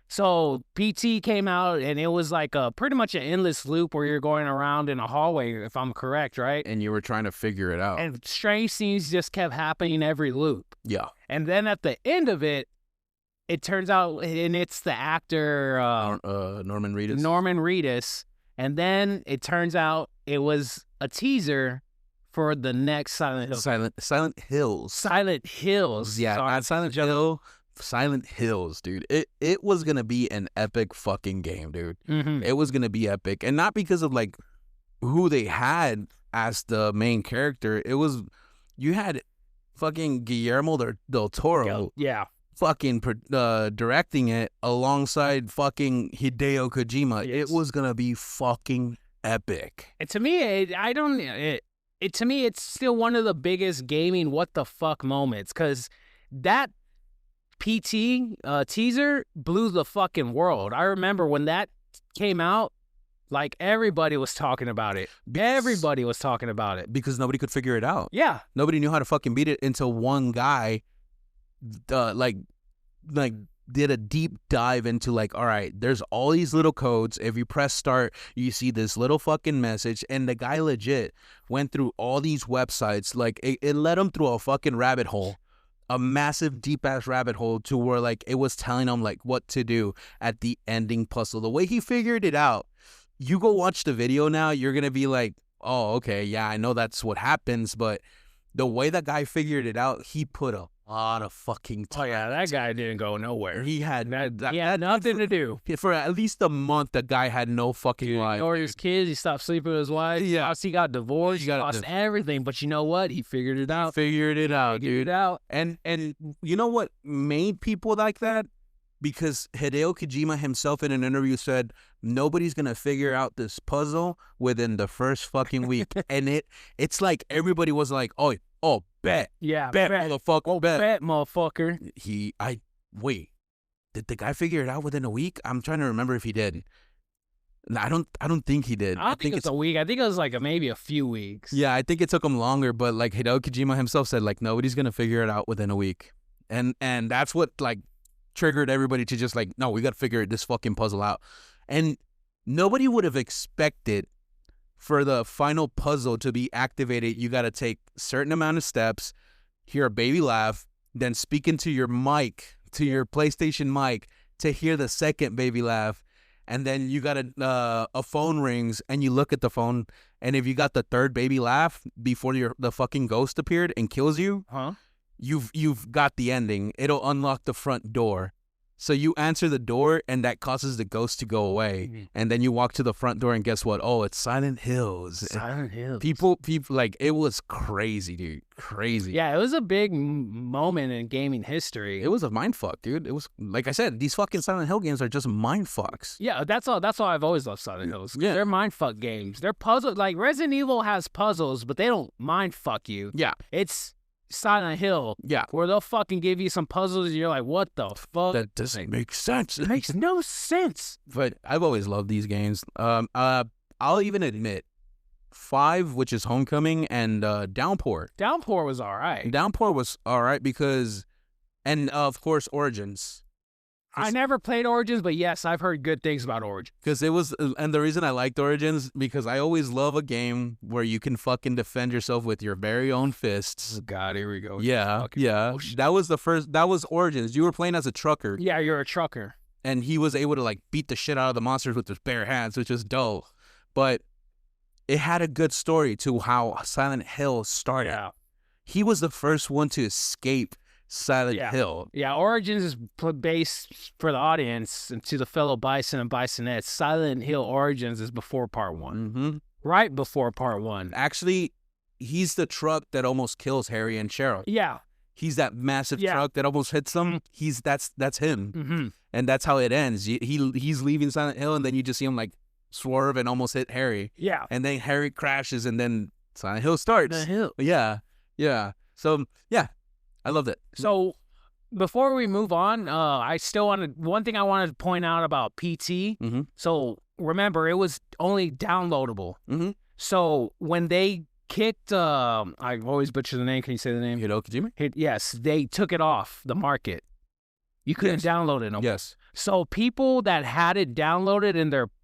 So PT came out, and it was like pretty much an endless loop where you're going around in a hallway, if I'm correct, right? And you were trying to figure it out. And strange things just kept happening every loop. Yeah. And then at the end of it, it turns out, and it's the actor Norman Reedus. Norman Reedus, and then it turns out it was a teaser for the next Silent Hill. Silent Hills. Silent Hills. Yeah, Sorry. not Silent Hill. Silent Hills, dude. It was gonna be an epic fucking game, dude. Mm-hmm. It was gonna be epic, and not because of like who they had as the main character. It was you had fucking Guillermo del Toro. Yeah. Fucking directing it alongside fucking Hideo Kojima. Yes. It was gonna be fucking epic. And to me, to me, it's still one of the biggest gaming what the fuck moments, because that PT teaser blew the fucking world. I remember when that came out, like everybody was talking about it. Everybody was talking about it Because nobody could figure it out. Yeah. Nobody knew how to fucking beat it until one guy like did a deep dive into like, all right, there's all these little codes. If you press start, you see this little fucking message. And the guy legit went through all these websites. Like it led him through a fucking rabbit hole, a massive deep ass rabbit hole, to where like it was telling him like what to do at the ending puzzle. The way he figured it out, you go watch the video now, you're going to be like, oh, okay, yeah, I know that's what happens. But the way that guy figured it out, he put a lot of fucking time. Oh yeah, that guy didn't go nowhere. He had He had nothing to do. for at least a month. The guy had no fucking life. Or his kids, he stopped sleeping with his wife. Yeah. He got divorced. He lost everything. But you know what? He figured it out. Figured it out, dude. Out. And you know what made people like that? Because Hideo Kojima himself in an interview said nobody's gonna figure out this puzzle within the first fucking week, and it's like everybody was like, oh, bet, Yeah, bet, motherfucker, bet. Bet, motherfucker. Wait, did the guy figure it out within a week? I'm trying to remember if he did. No, I don't think he did. I don't think it's a week. I think it was like maybe a few weeks. Yeah, I think it took him longer, but like Hideo Kojima himself said, like nobody's gonna figure it out within a week, and that's what like triggered everybody to just like, no, we got to figure this fucking puzzle out. And nobody would have expected for the final puzzle to be activated. You got to take a certain amount of steps, hear a baby laugh, then speak into your mic, to your PlayStation mic, to hear the second baby laugh. And then you got a phone rings and you look at the phone. And if you got the third baby laugh before the fucking ghost appeared and kills you, you've got the ending. It'll unlock the front door. So you answer the door and that causes the ghost to go away. Mm-hmm. And then you walk to the front door and guess what? Oh, it's Silent Hills. Silent Hills. People like, it was crazy, dude. Crazy. Yeah, it was a big moment in gaming history. It was a mindfuck, dude. It was, like I said, these fucking Silent Hill games are just mindfucks. Yeah, that's all I've always loved Silent Hills. Yeah. They're mindfuck games. They're puzzle, like Resident Evil has puzzles, but they don't mindfuck you. Yeah. It's Silent Hill, where they'll fucking give you some puzzles and you're like, what the fuck? That doesn't make sense. It makes no sense. But I've always loved these games. I'll even admit 5, which is Homecoming, and Downpour. Downpour was all right. Downpour was all right because, and of course, Origins. I never played Origins, but yes, I've heard good things about Origins. Because it was, and the reason I liked Origins, because I always love a game where you can fucking defend yourself with your very own fists. Oh God, here we go. Yeah. That was Origins. You were playing as a trucker. Yeah, you're a trucker. And he was able to like beat the shit out of the monsters with his bare hands, which is dope. But it had a good story to how Silent Hill started. Yeah. He was the first one to escape Silent Hill. Yeah, Origins is based for the audience and to the fellow Bison and Bisonettes. Silent Hill Origins is before part 1. Mm-hmm. Right before part 1. Actually, he's the truck that almost kills Harry and Cheryl. Yeah. He's that massive truck that almost hits them. That's him. Mm-hmm. And that's how it ends. He's leaving Silent Hill and then you just see him like swerve and almost hit Harry. Yeah. And then Harry crashes and then Silent Hill starts. The hill. Yeah. Yeah. So, yeah. I loved it. So, before we move on, one thing I wanted to point out about PT. Mm-hmm. So, remember, it was only downloadable. Mm-hmm. So, when they kicked, I always butcher the name. Can you say the name? Hideo Kojima? Yes, they took it off the market. You couldn't download it no more. Yes. So, people that had it downloaded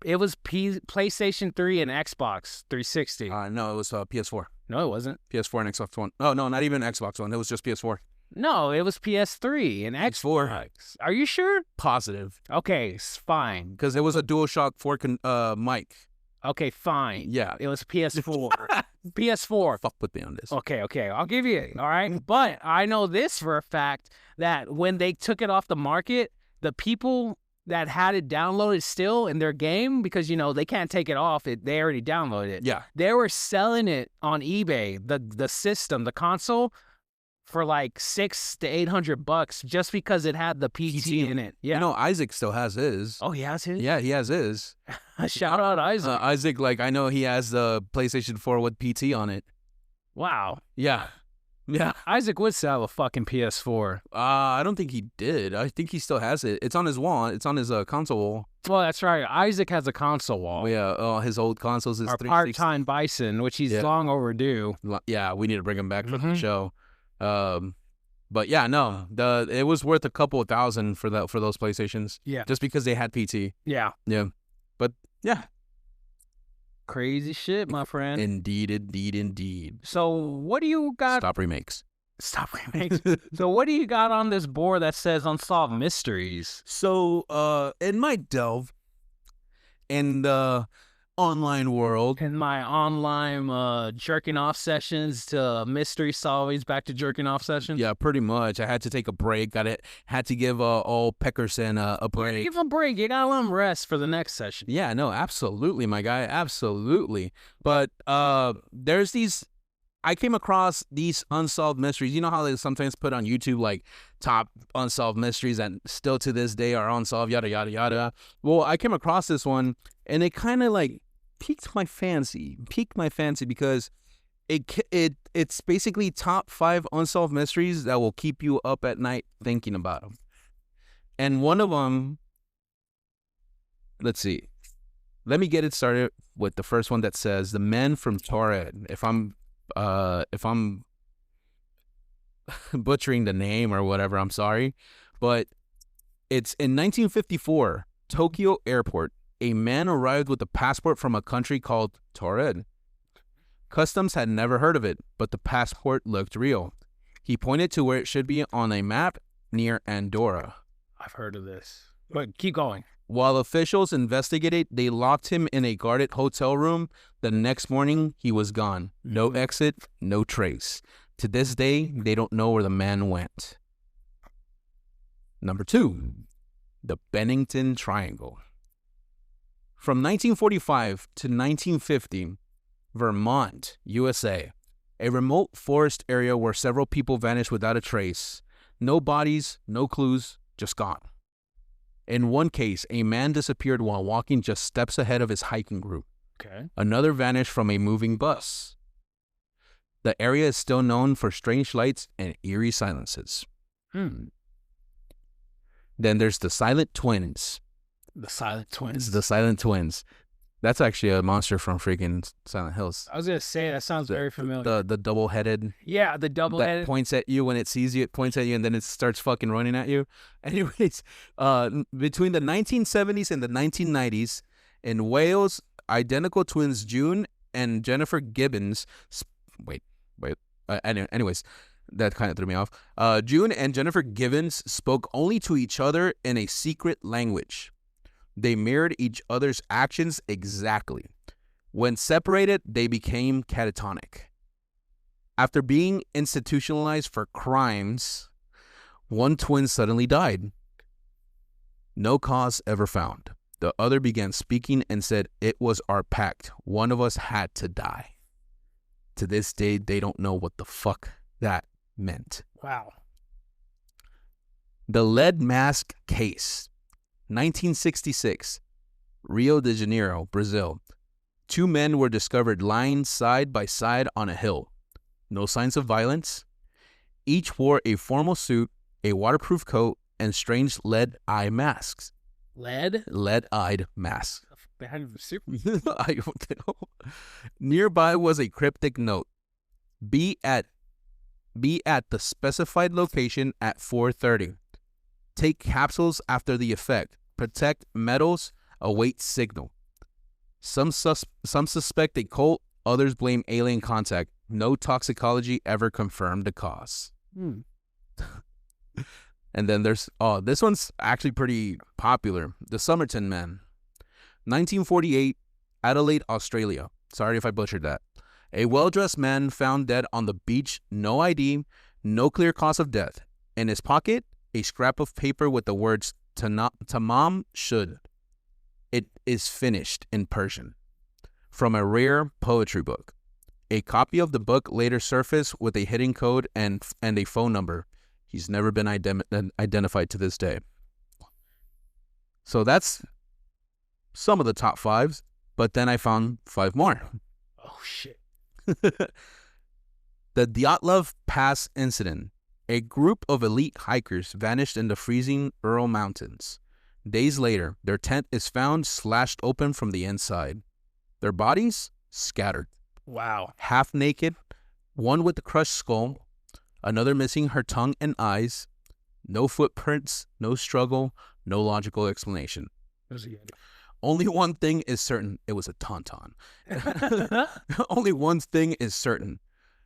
it was PlayStation 3 and Xbox 360. No, it was PS4. No, it wasn't. PS4 and Xbox One. Oh, no, not even Xbox One. It was just PS4. No, it was PS3 and Xbox. Are you sure? Positive. Okay, fine. Because it was a DualShock 4 mic. Okay, fine. Yeah. It was PS4. PS4. Fuck with me on this. Okay. I'll give you it, all right? But I know this for a fact that when they took it off the market, the people that had it downloaded still in their game, because, they can't take it off. They already downloaded it. Yeah. They were selling it on eBay, the system, the console, for like $600 to $800 just because it had the PT in it. Yeah. Isaac still has his. Oh, he has his? Yeah, he has his. Shout out Isaac. Isaac, like, I know he has the PlayStation 4 with PT on it. Wow. Yeah. Yeah. Isaac would sell a fucking PS4. I don't think he did. I think he still has it. It's on his wall. It's on his console wall. Well, that's right. Isaac has a console wall. Oh, yeah. His old consoles is our part-time Bison, which he's long overdue. Yeah, we need to bring him back for the show. But yeah, no, it was worth a couple of $1,000 for those PlayStations. Yeah, just because they had PT. Yeah. But yeah, crazy shit, my friend. Indeed. So what do you got? Stop remakes. So what do you got on this board that says unsolved mysteries? So in my delve, and online world. In my online jerking off sessions to mystery solvings, back to jerking off sessions. Yeah, pretty much. I had to take a break. Had to give all Peckerson a break. Give him a break. You gotta let him rest for the next session. Yeah, no, absolutely, my guy, absolutely. But there's these. I came across these unsolved mysteries. You know how they sometimes put on YouTube like top unsolved mysteries that still to this day are unsolved, yada yada yada. Well, I came across this one, and it kind of like piqued my fancy because it's basically top 5 unsolved mysteries that will keep you up at night thinking about them. And one of them, let's see, let me get it started with the first one that says the men from Torred. If I'm butchering the name or whatever, I'm sorry, but it's in 1954, Tokyo Airport. A man arrived with a passport from a country called Torred. Customs had never heard of it, but the passport looked real. He pointed to where it should be on a map near Andorra. I've heard of this, but keep going. While officials investigated, they locked him in a guarded hotel room. The next morning, he was gone. No exit, no trace. To this day, they don't know where the man went. Number 2, the Bennington Triangle. From 1945 to 1950, Vermont, USA, a remote forest area where several people vanished without a trace. No bodies, no clues, just gone. In one case, a man disappeared while walking just steps ahead of his hiking group. Okay. Another vanished from a moving bus. The area is still known for strange lights and eerie silences. Then there's the Silent Twins. The Silent Twins. The Silent Twins. That's actually a monster from freaking Silent Hills. I was going to say, that sounds very familiar. The double-headed. Yeah, the double-headed. That points at you when it sees you, it points at you, and then it starts fucking running at you. Anyways, between the 1970s and the 1990s, in Wales, identical twins June and Jennifer Gibbons... anyways, that kind of threw me off. June and Jennifer Gibbons spoke only to each other in a secret language. They mirrored each other's actions exactly. When separated, they became catatonic. After being institutionalized for crimes, one twin suddenly died. No cause ever found. The other began speaking and said, "It was our pact. One of us had to die." To this day, they don't know what the fuck that meant. Wow. The lead mask case. 1966, Rio de Janeiro, Brazil. 2 men were discovered lying side by side on a hill. No signs of violence. Each wore a formal suit, a waterproof coat, and strange lead-eye masks. Lead? Lead-eyed masks. Super. I don't know. Nearby was a cryptic note. Be at the specified location at 4:30. Take capsules after the effect. Protect metals. Await signal. Some suspect a cult. Others blame alien contact. No toxicology ever confirmed the cause. And then there's this one's actually pretty popular. The Somerton Man. 1948, Adelaide, Australia. Sorry if I butchered that. A well-dressed man found dead on the beach. No ID. No clear cause of death. In his pocket, a scrap of paper with the words Tamam Shud. It is finished in Persian. From a rare poetry book. A copy of the book later surfaced with a hidden code and a phone number. He's never been identified to this day. So that's some of the top 5s, but then I found 5 more. Oh, shit. The Dyatlov Pass Incident. A group of elite hikers vanished in the freezing Ural Mountains. Days later, their tent is found slashed open from the inside. Their bodies scattered. Wow. Half naked, one with a crushed skull, another missing her tongue and eyes. No footprints, no struggle, no logical explanation. Only one thing is certain. It was a tauntaun. Only one thing is certain.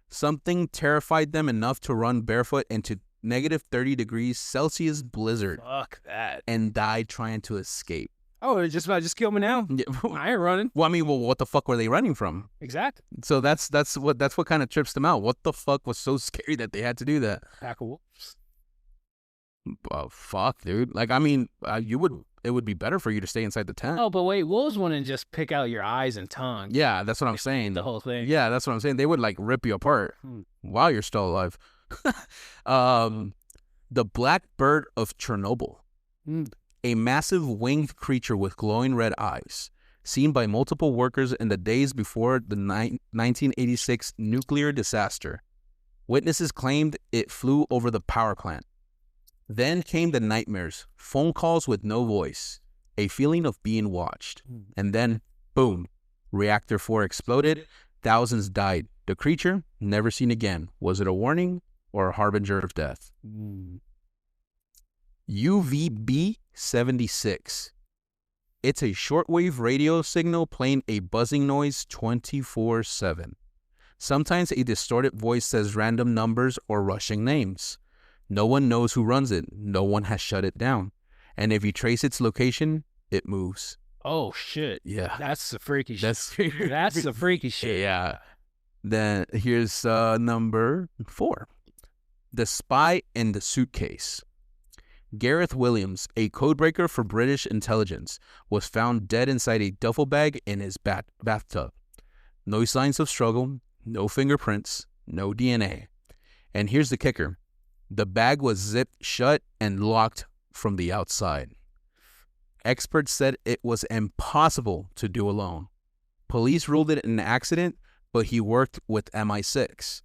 Something terrified them enough to run barefoot into -30 degrees Celsius blizzard. Fuck that. And died trying to escape. Oh, just kill me now. Yeah. I ain't running. Well, I mean, what the fuck were they running from? Exactly. So that's what kind of trips them out. What the fuck was so scary that they had to do that? Pack of wolves. Fuck, dude. Like, I mean, it would be better for you to stay inside the tent. Oh, but wait, wolves wouldn't just pick out your eyes and tongue. Yeah, that's what I'm saying. The whole thing. Yeah, that's what I'm saying. They would like rip you apart while you're still alive. The black bird of Chernobyl, a massive winged creature with glowing red eyes, seen by multiple workers in the days before the 1986 nuclear disaster. Witnesses claimed it flew over the power plant. Then came the nightmares, phone calls with no voice, a feeling of being watched. And then, boom, reactor 4 exploded, thousands died. The creature, never seen again. Was it a warning or a harbinger of death? UVB-76. It's a shortwave radio signal playing a buzzing noise 24/7. Sometimes a distorted voice says random numbers or rushing names. No one knows who runs it. No one has shut it down. And if you trace its location, it moves. Oh, shit. Yeah. That's the freaky shit. That's the freaky shit. Yeah. Then here's number 4. The Spy in the Suitcase. Gareth Williams, a codebreaker for British intelligence, was found dead inside a duffel bag in his bathtub. No signs of struggle, no fingerprints, no DNA. And here's the kicker. The bag was zipped shut and locked from the outside. Experts said it was impossible to do alone. Police ruled it an accident, but he worked with MI6.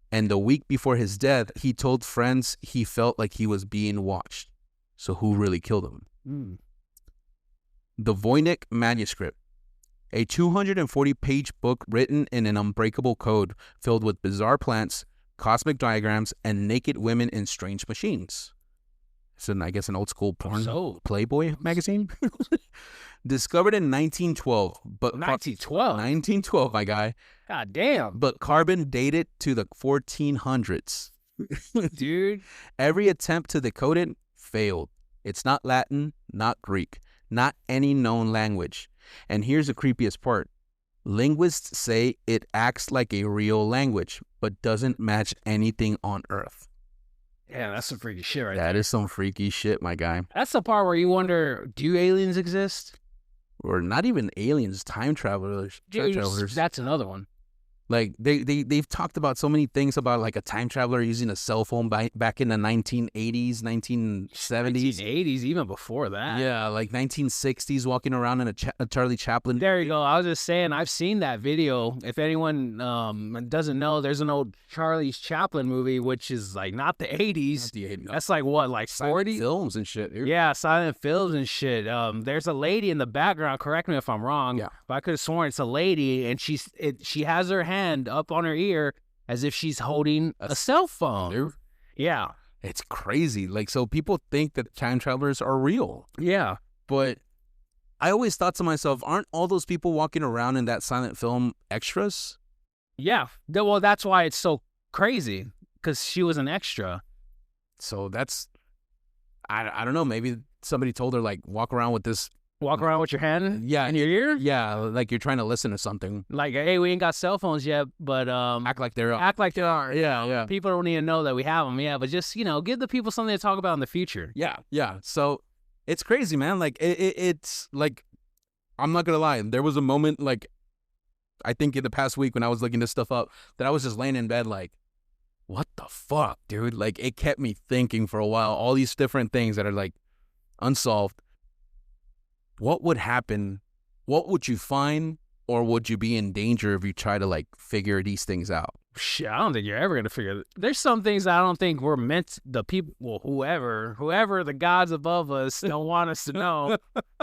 And the week before his death, he told friends he felt like he was being watched. So who really killed him? The Voynich Manuscript. A 240-page book written in an unbreakable code filled with bizarre plants, cosmic diagrams, and naked women in strange machines. It's I guess an old school porn Playboy magazine. Discovered in 1912. But 1912? 1912, my guy. God damn. But carbon dated to the 1400s. Dude. Every attempt to decode it failed. It's not Latin, not Greek, not any known language. And here's the creepiest part. Linguists say it acts like a real language, but doesn't match anything on Earth. Yeah, that's some freaky shit right there. That is some freaky shit, my guy. That's the part where you wonder, do aliens exist? Or not even aliens, time travelers. That's another one. Like, they've talked about so many things about, like, a time traveler using a cell phone back in the 1980s, 1970s. 1980s, even before that. Yeah, like 1960s, walking around in a Charlie Chaplin. There you go. I was just saying, I've seen that video. If anyone doesn't know, there's an old Charlie Chaplin movie, which is, like, not the 80s. Not the 80s. That's, like, what, like 40? Films and shit, dude. Yeah, silent films and shit. There's a lady in the background, correct me if I'm wrong, but I could have sworn it's a lady, and she has her hand up on her ear as if she's holding a cell phone. Dude. Yeah. It's crazy. Like, so people think that time travelers are real. Yeah. But I always thought to myself, aren't all those people walking around in that silent film extras? Yeah. Well, that's why it's so crazy, because she was an extra. So that's, I don't know, maybe somebody told her, like, walk around with your hand in your ear? Yeah, like you're trying to listen to something. Like, hey, we ain't got cell phones yet, but act like they are. Yeah. People don't even know that we have them. Yeah, but just, give the people something to talk about in the future. Yeah. So it's crazy, man. Like, it's like, I'm not gonna lie. There was a moment, like, I think in the past week when I was looking this stuff up, that I was just laying in bed like, what the fuck, dude? Like, it kept me thinking for a while. All these different things that are, like, unsolved. What would happen? What would you find? Or would you be in danger if you try to, like, figure these things out? Shit, I don't think you're ever going to figure it. There's some things I don't think we're meant, the people, well, whoever the gods above us don't want us to know.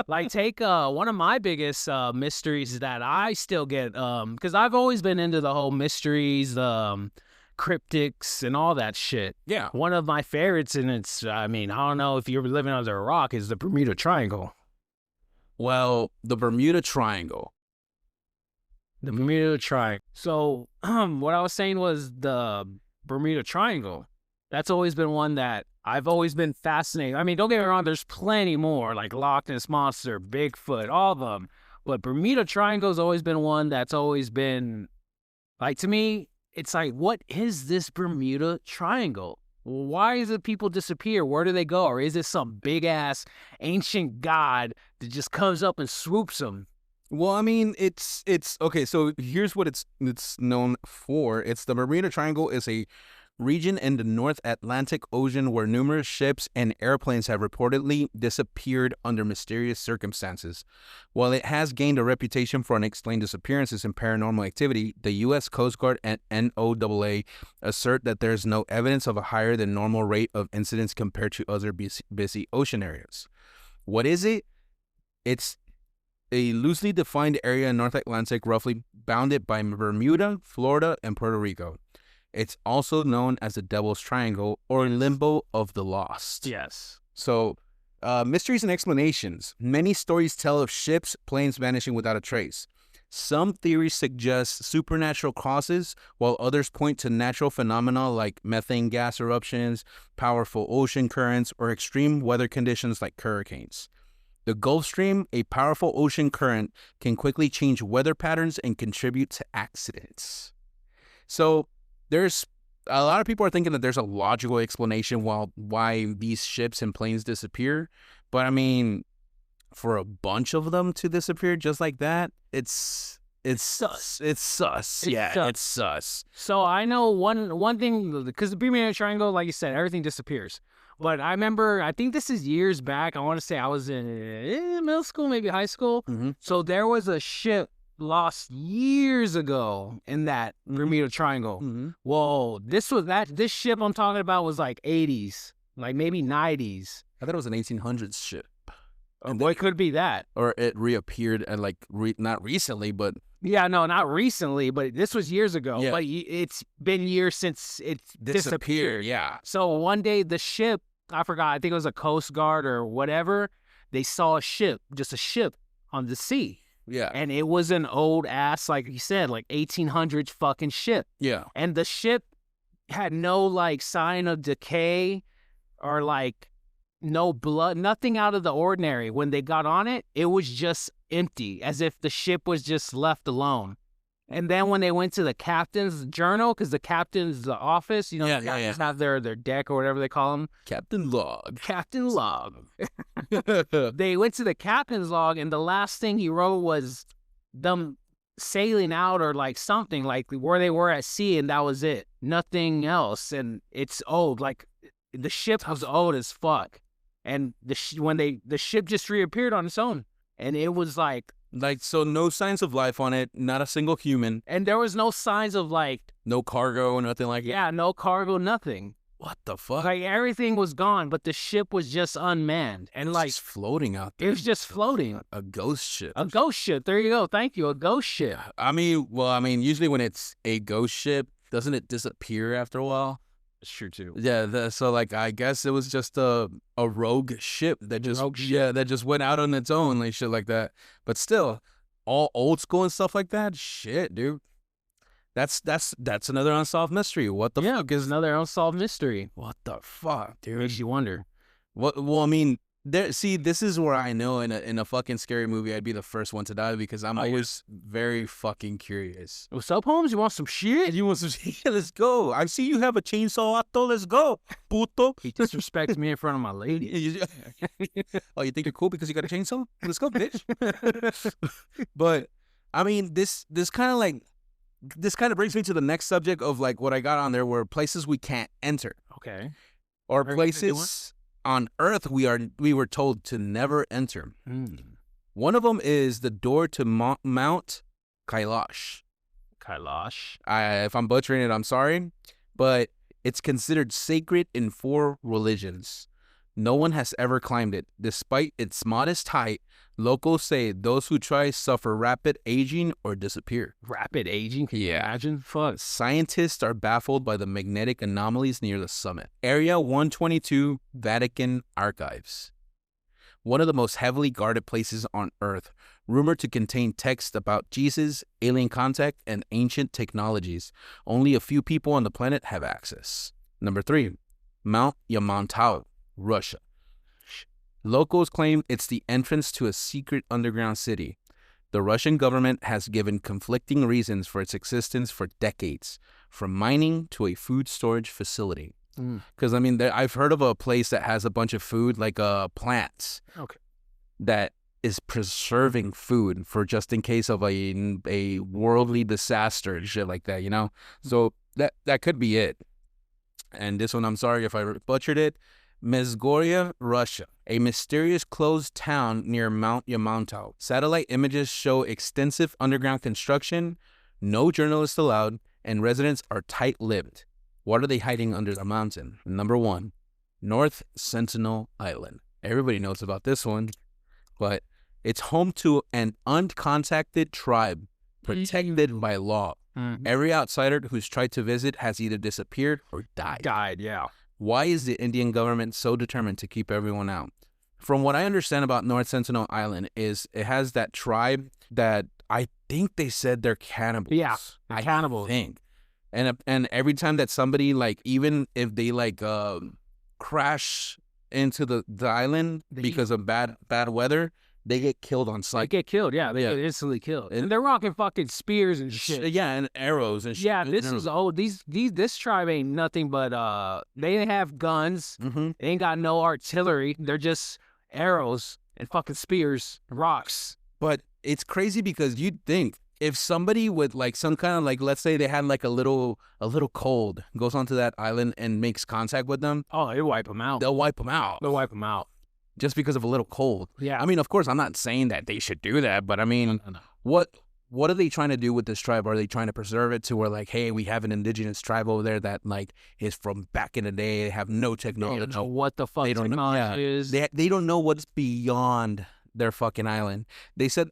Like, take one of my biggest mysteries that I still get, because I've always been into the whole mysteries, cryptics and all that shit. Yeah. One of my favorites, and it's, I don't know if you're living under a rock, is the Bermuda Triangle. Well, the Bermuda Triangle. The Bermuda Triangle. So, what I was saying was the Bermuda Triangle. That's always been one that I've always been fascinated. I mean, don't get me wrong, there's plenty more, like Loch Ness Monster, Bigfoot, all of them. But Bermuda Triangle's always been one that's always been, like, to me, it's like, what is this Bermuda Triangle? Why is it people disappear? Where do they go? Or is it some big-ass ancient god that just comes up and swoops them? Well, I mean, it's okay. So here's what it's known for. It's the Bermuda Triangle is a region in the North Atlantic Ocean where numerous ships and airplanes have reportedly disappeared under mysterious circumstances. While it has gained a reputation for unexplained disappearances and paranormal activity, the U.S. Coast Guard and NOAA assert that there's no evidence of a higher than normal rate of incidents compared to other busy ocean areas. What is it? It's a loosely defined area in North Atlantic, roughly bounded by Bermuda, Florida, and Puerto Rico. It's also known as the Devil's Triangle or Limbo of the Lost. Yes. So, mysteries and explanations. Many stories tell of ships, planes vanishing without a trace. Some theories suggest supernatural causes, while others point to natural phenomena like methane gas eruptions, powerful ocean currents, or extreme weather conditions like hurricanes. The Gulf Stream, a powerful ocean current, can quickly change weather patterns and contribute to accidents. So, there's a lot of people are thinking that there's a logical explanation why these ships and planes disappear. But I mean, for a bunch of them to disappear just like that, it's sus. It's sus. It's sus. So I know one thing, because the Bermuda Triangle, like you said, everything disappears. But I remember, I think this is years back. I want to say I was in middle school, maybe high school. Mm-hmm. So there was a ship lost years ago in that Bermuda Triangle. Mm-hmm. Whoa, this ship I'm talking about was like 80s, like maybe 90s. I thought it was an 1800s ship. What could be that? Or it reappeared and not recently, but... Yeah, no, not recently, but this was years ago. Yeah. But it's been years since it disappeared. Yeah. So one day the ship, I forgot, I think it was a Coast Guard or whatever, they saw just a ship on the sea. Yeah. And it was an old ass, like you said, like 1800s fucking ship. Yeah. And the ship had no like sign of decay or like no blood, nothing out of the ordinary. When they got on it, it was just empty, as if the ship was just left alone. And then when they went to the captain's journal, because the captain's office, captains have their deck or whatever they call them. Captain Log. Captain Log. They went to the captain's log, and the last thing he wrote was them sailing out or like something, like where they were at sea, and that was it. Nothing else. And it's old. Like the ship was old as fuck. And the ship just reappeared on its own. And it was like, so no signs of life on it, not a single human. And there was no signs of like... No cargo, nothing like that? Yeah, no cargo, nothing. What the fuck? Like everything was gone, but the ship was just unmanned. And like... just floating out there. It was just floating. A ghost ship. A ghost ship. There you go. Thank you. A ghost ship. I mean, usually when it's a ghost ship, doesn't it disappear after a while? It's true too. Yeah, so like I guess it was just a rogue ship that just went out on its own, like shit like that. But still, all old school and stuff like that. Shit, dude. That's another unsolved mystery. What the fuck is another unsolved mystery? What the fuck, dude? Makes you wonder. What? Well, I mean, this is where I know in a fucking scary movie I'd be the first one to die because I'm always very fucking curious. What's up, Holmes? You want some shit? You want some shit? Let's go. I see you have a chainsaw, Otto. Let's go, puto. He disrespects me in front of my lady. Oh, you think you're cool because you got a chainsaw? Let's go, bitch. But I mean, this kind of brings me to the next subject of like what I got on there were places we can't enter. Okay. Or places on Earth we were told to never enter. One of them is the door to Mount Kailash. If I'm butchering it, I'm sorry, but it's considered sacred in 4 religions. No one has ever climbed it. Despite its modest height, locals say those who try suffer rapid aging or disappear. Rapid aging? Can you imagine? Fuck. Scientists are baffled by the magnetic anomalies near the summit. Area 122, Vatican Archives. One of the most heavily guarded places on Earth, rumored to contain texts about Jesus, alien contact, and ancient technologies. Only a few people on the planet have access. Number 3, Mount Yamantau, Russia. Locals claim it's the entrance to a secret underground city. The Russian government has given conflicting reasons for its existence for decades, from mining to a food storage facility. Because, I mean, I've heard of a place that has a bunch of food, like plants, that is preserving food for just in case of a worldly disaster and shit like that, you know? So that could be it. And this one, I'm sorry if I butchered it. Mezgoria, Russia, a mysterious closed town near Mount Yamantau. Satellite images show extensive underground construction, no journalists allowed, and residents are tight-lipped. What are they hiding under the mountain? Number 1, North Sentinel Island. Everybody knows about this one, but it's home to an uncontacted tribe protected by law. Every outsider who's tried to visit has either disappeared or died. Yeah. Why is the Indian government so determined to keep everyone out? From what I understand about North Sentinel Island is it has that tribe that I think they said they're cannibals. Yeah, they're cannibals. I think. And every time that somebody, like, even if they crash into the island because of bad weather, they get killed on sight. They get killed, yeah. They get instantly killed. And they're rocking fucking spears and shit. Yeah, and arrows and shit. Yeah, this tribe ain't nothing but they have guns. They ain't got no artillery. They're just arrows and fucking spears and rocks. But it's crazy because you'd think if somebody with like some kind of like, let's say they had like a little cold, goes onto that island and makes contact with them. Oh, they wipe them out. They'll wipe them out. Just because of a little cold. Yeah. I mean, of course, I'm not saying that they should do that, but I mean, what are they trying to do with this tribe? Are they trying to preserve it to where, like, hey, we have an indigenous tribe over there that, like, is from back in the day. They have no technology. They don't know what the fuck technology is. They don't know what's beyond their fucking island. They said,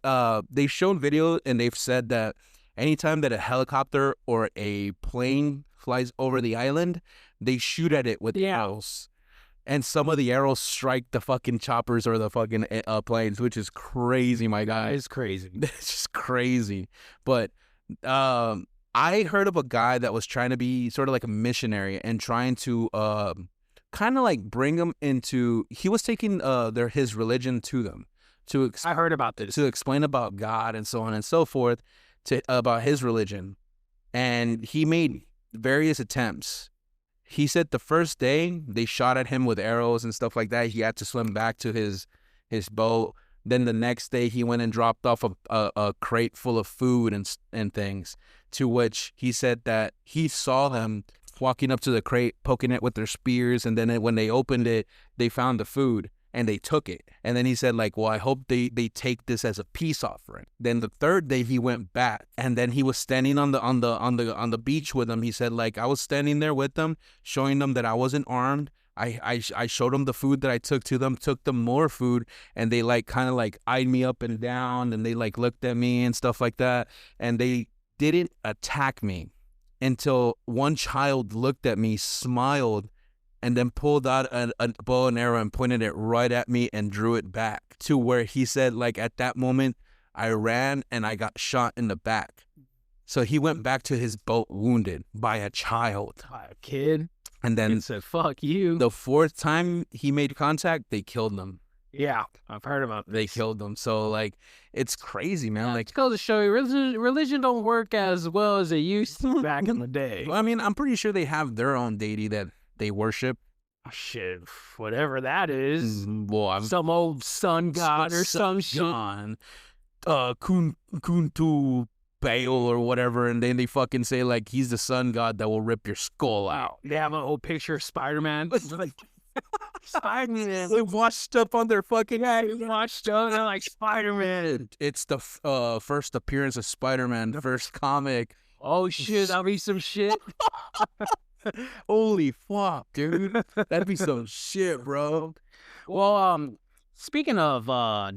they've shown video and they've said that anytime that a helicopter or a plane flies over the island, they shoot at it with arrows. And some of the arrows strike the fucking choppers or the fucking planes, which is crazy, my guy. It's crazy. It's just crazy. But I heard of a guy that was trying to be sort of like a missionary and trying to kind of like bring them into. He was taking his religion to them. I heard about this. To explain about God and so on and so forth, about his religion. And he made various attempts. He said the first day they shot at him with arrows and stuff like that. He had to swim back to his boat. Then the next day he went and dropped off a crate full of food and things, to which he said that he saw them walking up to the crate, poking it with their spears. And then when they opened it, they found the food and they took it. And then he said, like, well, I hope they take this as a peace offering. Then the third day he went back, and then he was standing on the beach with them. He said, like, I was standing there with them, showing them that I wasn't armed. I showed them the food that I took them more food, and they like kind of like eyed me up and down, and they like looked at me and stuff like that. And they didn't attack me until one child looked at me, smiled, and then pulled out a bow and arrow and pointed it right at me and drew it back, to where he said, like, at that moment, I ran and I got shot in the back. So he went back to his boat wounded by a child. By a kid? And then he said, fuck you. The fourth time he made contact, they killed him. Yeah, I've heard about this. They killed him. So, like, it's crazy, man. Like, it goes to show you, religion don't work as well as it used to back in the day. I mean, I'm pretty sure they have their own deity that they worship. Oh, shit, whatever that is. Well, some old sun god or some shit. Kuntu Baal or whatever, and then they fucking say, like, he's the sun god that will rip your skull out. They have an old picture of Spider-Man. Like, Spider-Man. They washed up on their fucking head. Washed up, they're like, Spider-Man. It's the first appearance of Spider-Man, the first comic. Oh, shit, that'll be some shit. Holy fuck, dude. That'd be some shit, bro. Well, speaking of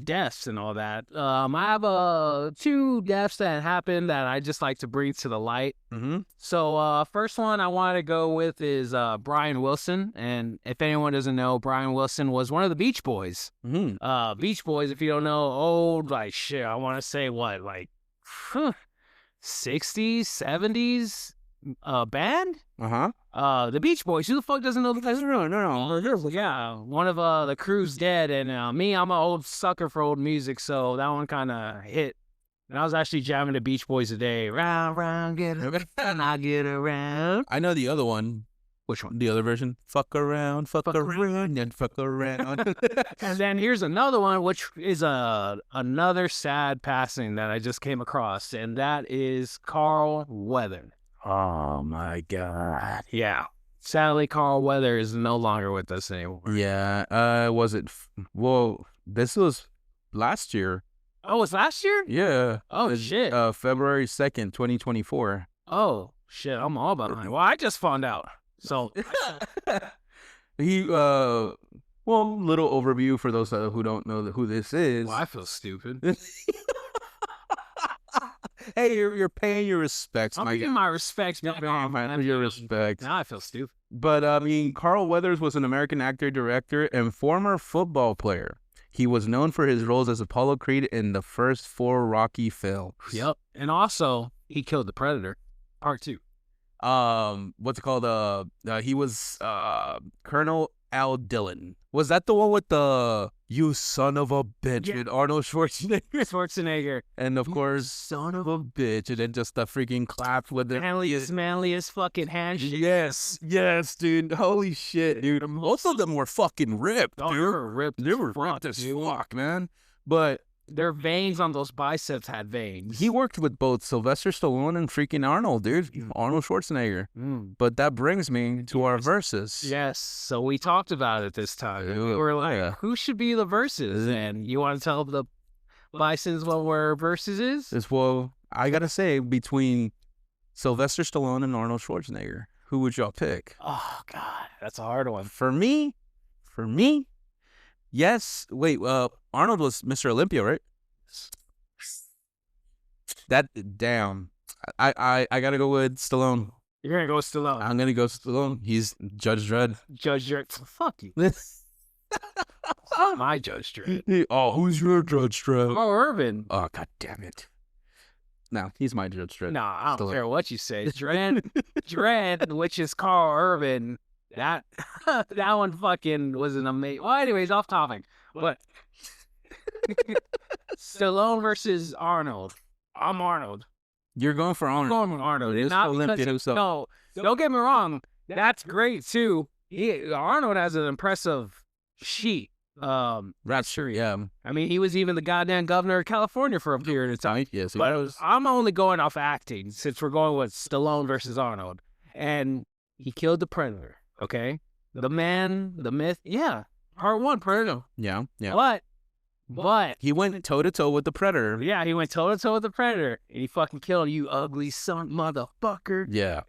deaths and all that, I have 2 deaths that happened that I just like to bring to the light. So first one I want to go with is Brian Wilson. And if anyone doesn't know, Brian Wilson was one of the Beach Boys. Beach Boys, if you don't know, old, like, shit, I want to say what, like 60s, 70s? band? Uh-huh. The Beach Boys. Who the fuck doesn't know the guys? No. Yeah, one of the crew's dead, and me, I'm an old sucker for old music, so that one kind of hit. And I was actually jamming the Beach Boys today. Round, round, get around, I get around. I know the other one. Which one? The other version. Fuck around, fuck around, and fuck around. And then here's another one, which is another sad passing that I just came across, and that is Carl Weather. Oh my God. Yeah. Sadly, Carl Weather is no longer with us anymore. Yeah. Was it? Well, this was last year. Oh, it was last year? Yeah. Oh, shit. February 2nd, 2024. Oh, shit. I'm all behind. Well, I just found out. So He well, little overview for those who don't know who this is. well, I feel stupid. Hey, you're paying your respects, I'm my giving my respects. your respects. Now I feel stupid. But I mean, Carl Weathers was an American actor, director, and former football player. He was known for his roles as Apollo Creed in the first 4 Rocky films. Yep. And also, he killed the Predator. Part 2. What's it called? He was Colonel Al Dillon. Was that the one with the "you son of a bitch" Yeah. with Arnold Schwarzenegger. and of You course, son of a bitch, and then just the freaking clap with the manliest fucking handshake. Yes, dude. Holy shit, dude. Most of them were fucking ripped, Oh, dude. they were ripped. They were front, ripped as dude. fuck, man. But Their veins on those biceps had veins. he worked with both Sylvester Stallone and freaking Arnold, dude. Arnold Schwarzenegger. But that brings me to our verses. Yes, so we talked about it this time. Yeah, We were like, yeah. who should be the verses? And you want to tell the Bisons what where verses is? Well, I gotta say, between Sylvester Stallone and Arnold Schwarzenegger, who would y'all pick? Oh, God, that's a hard one. For me, yes. Wait, Arnold was Mr. Olympia, right? That damn. I gotta go with Stallone. You're going to go Stallone. I'm gonna go Stallone. He's Judge Dredd. Judge Dredd. Fuck you. My Judge Dredd. Oh, who's your Judge Dredd? Oh, Urban. Oh, god damn it. No, he's my Judge Dredd. No, I don't Stallone. care what you say. Dredd, which is Carl Urban. That one fucking was an amazing. Well, anyways, off topic. But Stallone versus Arnold. I'm Arnold. You're going for I'm Arnold. going with Arnold. It's Not Olympia because, himself. no, don't get me wrong. That's great too. Arnold has an impressive sheet. Rap street, yeah. I mean, he was even the goddamn governor of California for a period of time. Yes, But I'm only going off acting since we're going with Stallone versus Arnold. And he killed the Predator, okay? The man, the myth. Yeah, part 1, Predator. yeah. But He went toe to toe with the Predator. yeah, he went toe-to-toe with the Predator. And he fucking killed you ugly son motherfucker. Yeah.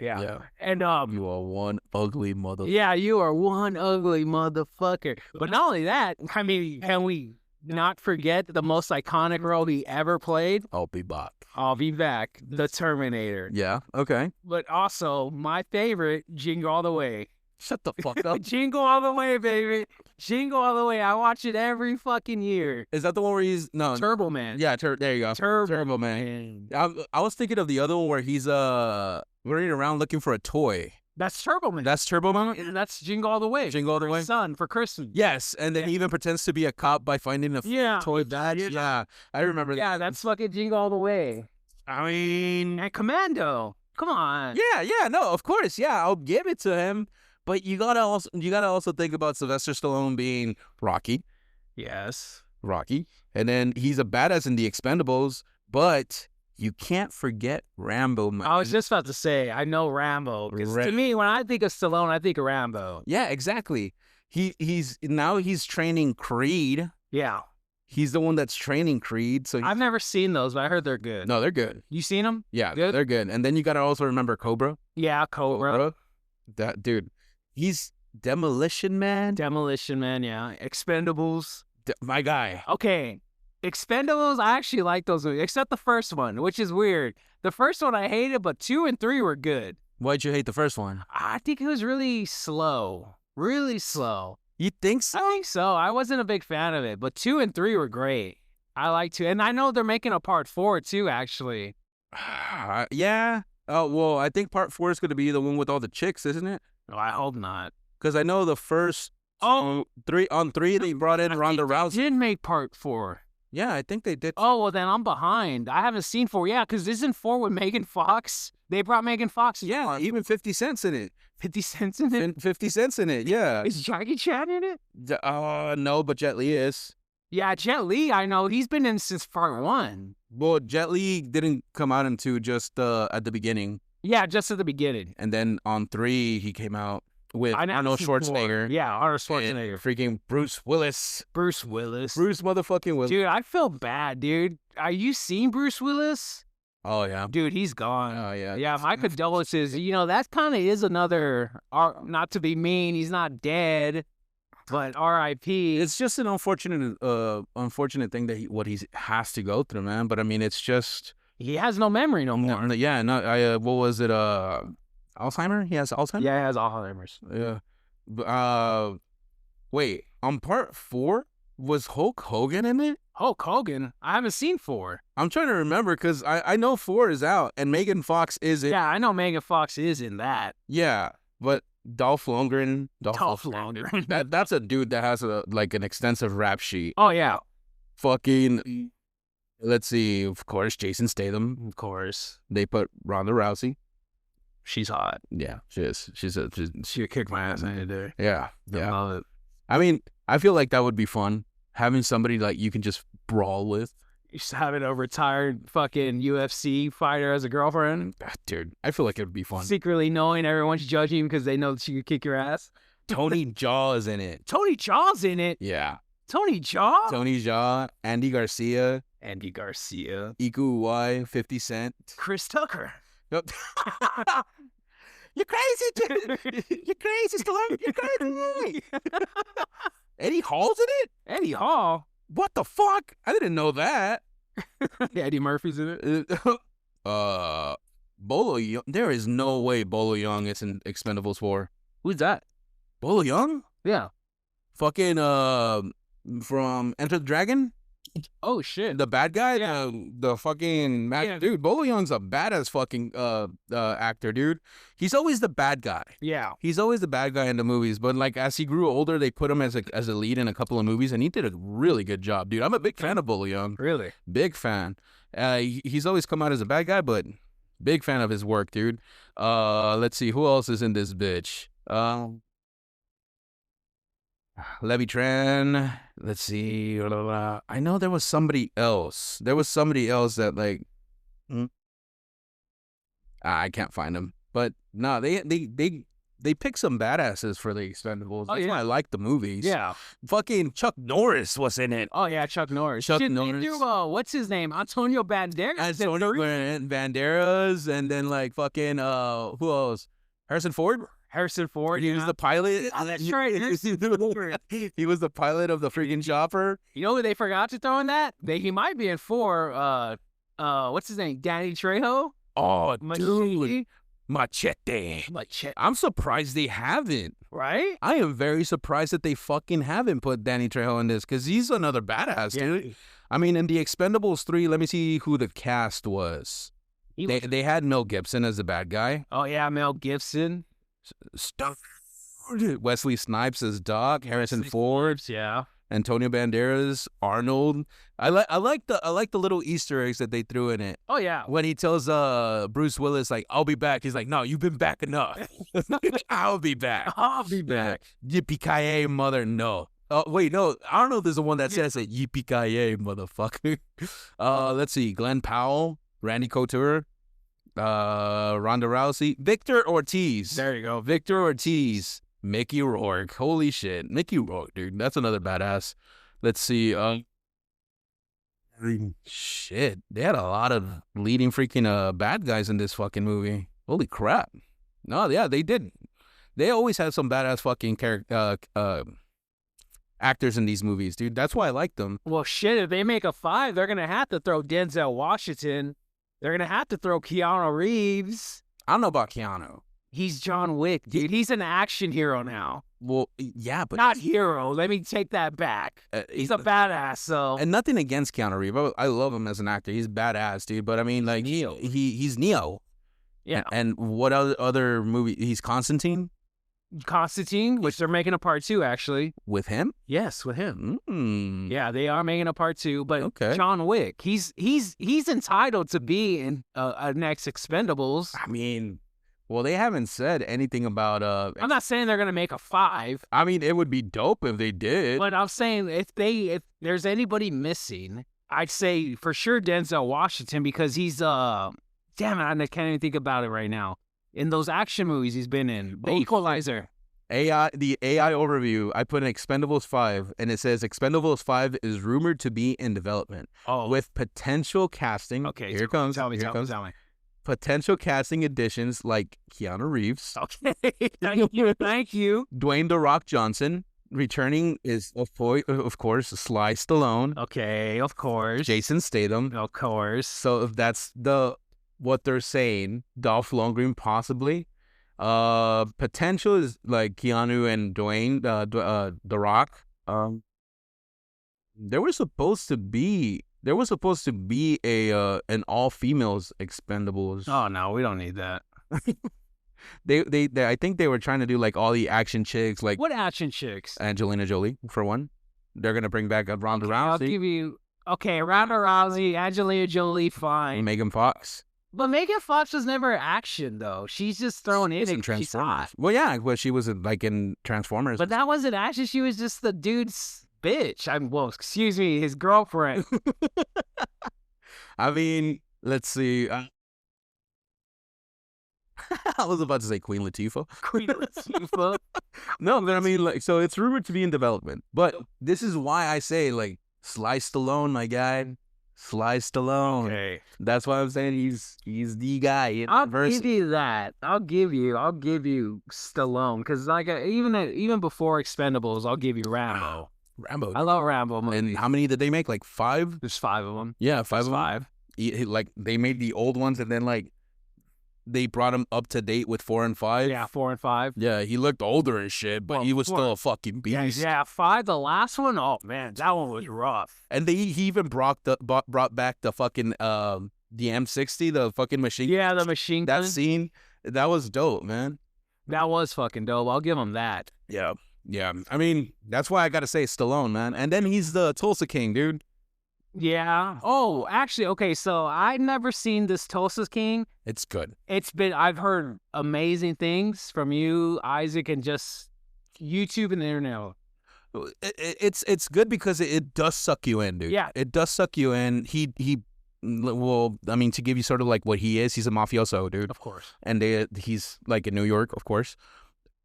And, You are one ugly mother. yeah, you are one ugly motherfucker. But not only that, I mean, can we not forget the most iconic role he ever played? I'll be back. I'll be back, the Terminator. Yeah. Okay. But also, my favorite, Jingle All the Way. Shut the fuck up. Jingle All the Way, baby. Jingle All the Way. I watch it every fucking year. Is that the one where he's no? Turbo Man. Yeah. There you go. Turbo Man. I was thinking of the other one where he's running around looking for a toy. That's Turbo Man. That's Turbo Man. And that's Jingle All the Way. Jingle All the For Way? his son for Christmas. Yes, and then he even pretends to be a cop by finding a Yeah. toy badge. Yeah, I remember that. Yeah, that's fucking Jingle All the Way. I mean, And Commando. Come on. yeah, no, of course, yeah, I'll give it to him. But you gotta also think about Sylvester Stallone being Rocky, Yes. and then he's a badass in The Expendables. But you can't forget Rambo. I was just about to say, I know Rambo. Because to me, when I think of Stallone, I think of Rambo. Yeah, exactly. He's training Creed. Yeah. He's the one that's training Creed. So I've never seen those, but I heard they're good. no, they're good. You seen them? Yeah, Good? they're good. And then you gotta also remember Cobra. Yeah, Cobra. That dude, he's Demolition Man. Demolition Man, yeah. Expendables. My guy. Okay. Expendables, I actually like those movies, except the first one, which is weird. The first one I hated, but 2 and 3 were good. Why'd you hate the first one? I think it was really slow. Really slow. You think so? I think so. I wasn't a big fan of it, but 2 and 3 were great. I like 2. And I know they're making a part 4 too, actually. Yeah. Oh, well, I think part 4 is going to be the one with all the chicks, isn't it? No, I hope not. Because I know the first three they brought in Ronda Rousey. Did make part 4. Yeah, I think they did. Oh, well, then I'm behind. I haven't seen 4. Yeah, because isn't 4 with Megan Fox? They brought Megan Fox. Yeah, even 50 cents in it. 50 cents in it? 50 cents in it, yeah. Is Jackie Chan in it? No, but Jet Li is. Yeah, Jet Li, I know. He's been in since part 1. Well, Jet Li didn't come out until just at the beginning. Yeah, just at the beginning. And then on 3, he came out with Arnold Schwarzenegger. Yeah, Arnold Schwarzenegger. Freaking Bruce Willis. Bruce Willis. Bruce motherfucking Willis. Dude, I feel bad, dude. Are you seeing Bruce Willis? Oh, yeah. Dude, he's gone. Oh, yeah. Yeah, my condolences. You know, that kind of is another, not to be mean, he's not dead, but R.I.P. It's just an unfortunate thing that he has to go through, man. But, I mean, it's just... He has no memory no more. Yeah, no, what was it, Alzheimer? He has Alzheimer's? Yeah, he has Alzheimer's. Yeah. Wait, on part 4, was Hulk Hogan in it? Hulk Hogan? I haven't seen 4. I'm trying to remember because I know 4 is out and Megan Fox is in. Yeah, I know Megan Fox is in that. Yeah, but Dolph Lundgren. Dolph Lundgren. That's a dude that has an extensive rap sheet. Oh, yeah. Fucking, let's see, of course, Jason Statham. Of course. They put Ronda Rousey. She's hot. Yeah, she is. She kicked my ass any day. Yeah. I love it. I mean, I feel like that would be fun. Having somebody like you can just brawl with. Just having a retired fucking UFC fighter as a girlfriend. Dude, I feel like it would be fun. Secretly knowing everyone's judging you because they know that she could kick your ass. Tony Jaa is in it. Tony Jaa's in it? Yeah. Tony Jaa? Tony Jaa, Andy Garcia. Iko Uwai, 50 Cent. Chris Tucker. Nope. You're crazy, dude. You're crazy, Stallone. You're crazy. Eddie Hall's in it? Eddie Hall? What the fuck? I didn't know that. Eddie Murphy's in it? Bolo Young. There is no way Bolo Young is in Expendables 4. Who's that? Bolo Young? Yeah. Fucking, from Enter the Dragon? Oh, shit. The bad guy? Yeah. The fucking... Dude, Bolo Young's a badass fucking actor, dude. He's always the bad guy. Yeah. He's always the bad guy in the movies. But, like, as he grew older, they put him as a lead in a couple of movies, and he did a really good job, dude. I'm a big fan of Bolo Young. Really? Big fan. He's always come out as a bad guy, but big fan of his work, dude. Let's see. Who else is in this bitch? Levy Tran. Let's see. I know there was somebody else. That like. I can't find them. But no, they picked some badasses for the Expendables. That's why I like the movies. Yeah. Fucking Chuck Norris was in it. Oh yeah, Chuck Norris. Norris. They do, what's his name? Antonio Banderas. Banderas, and then like fucking who else? Harrison Ford. He was the pilot. Oh, that's right. He was the pilot of the freaking chopper. You know who they forgot to throw in that? He might be in 4. What's his name? Danny Trejo? Oh, Machete? Machete. Machete. I'm surprised they haven't. Right? I am very surprised that they fucking haven't put Danny Trejo in this because he's another badass, dude. I mean, in the Expendables 3, let me see who the cast was. They had Mel Gibson as the bad guy. Oh, yeah, Mel Gibson. Wesley Snipes as Doc, Harrison Ford, yeah, Antonio Banderas, Arnold. I like the little Easter eggs that they threw in it. Oh yeah, when he tells Bruce Willis like I'll be back, he's like, no, you've been back enough. I'll be back. Yippee-ki-yay, mother. No. Wait, no. Arnold is the one that says it. Yippee-ki-yay, motherfucker. Let's see. Glenn Powell, Randy Couture. Ronda Rousey, Victor Ortiz. There you go, Victor Ortiz, Mickey Rourke. Holy shit, Mickey Rourke, dude, that's another badass. Let's see. Shit, they had a lot of leading freaking bad guys in this fucking movie. Holy crap. No, yeah, they did. They always had some badass fucking actors in these movies, dude. That's why I like them. Well, shit, if they make a 5, they're gonna have to throw Denzel Washington. They're going to have to throw Keanu Reeves. I don't know about Keanu. He's John Wick, dude. He's an action hero now. Well, yeah, but... Not hero. Let me take that back. He's a badass, so... And nothing against Keanu Reeves. I love him as an actor. He's badass, dude. But, I mean, like... Neo. He's Neo. Yeah. And what other movie? He's Constantine Constantine, which they're making a part 2, actually. with him. Yes, with him. Mm. Yeah, they are making a part 2. But Okay. John Wick, he's entitled to be in a next Expendables. I mean, well, they haven't said anything about I'm not saying they're gonna make a 5, I mean, it would be dope if they did. but I'm saying if there's anybody missing, I'd say for sure Denzel Washington, because he's damn it, I can't even think about it right now. In those action movies he's been in, The Equalizer. The AI overview, I put in Expendables 5, and it says Expendables 5 is rumored to be in development with potential casting. Okay, Here comes. Tell me. Potential casting additions like Keanu Reeves. Okay, thank you. Dwayne "The Rock" Johnson. Returning is, of course, Sly Stallone. Okay, of course. Jason Statham. Of course. So if that's what they're saying, Dolph Lundgren possibly. Potential is like Keanu and Dwayne, The Rock. There was supposed to be a an all females Expendables. Oh no, we don't need that. They I think they were trying to do like all the action chicks, like What action chicks? Angelina Jolie for one. They're gonna bring back Ronda Rousey. I'll give you Ronda Rousey, Angelina Jolie, fine. Megan Fox. But Megan Fox was never action though. She's just thrown in. In Transformers. Well, yeah, well, she was like in Transformers. But that wasn't action. She was just the dude's bitch. Excuse me, his girlfriend. I mean, let's see. I was about to say Queen Latifah. Queen Latifah. No, but I mean, like, so it's rumored to be in development. But this is why I say, like, Sly Stallone, my guy. Sly Stallone. Okay. That's why I'm saying he's the guy. I'll give you that. I'll give you Stallone, because like even before Expendables, I'll give you Rambo. Rambo. I love Rambo movies. And how many did they make? Like 5? There's 5 of them. Yeah, 5 of them. 5. Like they made the old ones, and then like they brought him up to date with 4 and 5. Yeah, 4 and 5. Yeah, he looked older and shit, but he was still a fucking beast. Yeah, 5. The last one, oh man, that one was rough. And he even brought back the fucking the M60, the fucking machine. Yeah, the machine gun. That scene, that was dope, man. That was fucking dope. I'll give him that. Yeah. I mean, that's why I gotta say Stallone, man. And then he's the Tulsa King, dude. Yeah. Oh, actually, okay. So I've never seen this Tulsa King. It's good. I've heard amazing things from you, Isaac, and just YouTube and the internet. It's good because it does suck you in, dude. Yeah. It does suck you in. Well, I mean, to give you sort of like what he is, he's a mafioso, dude. Of course. And he's like in New York, of course.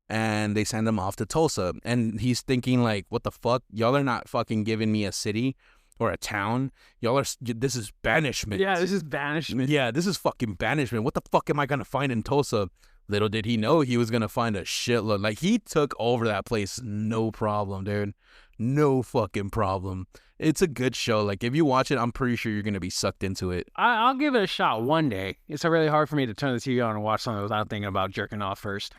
And they send him off to Tulsa. And he's thinking like, what the fuck? Y'all are not fucking giving me a city or a town. This is banishment. Yeah, this is banishment. Yeah, this is fucking banishment. What the fuck am I going to find in Tulsa? Little did he know he was going to find a shitload. Like, he took over that place. No problem, dude. No fucking problem. It's a good show. Like, if you watch it, I'm pretty sure you're going to be sucked into it. I'll give it a shot one day. It's really hard for me to turn the TV on and watch something without thinking about jerking off first.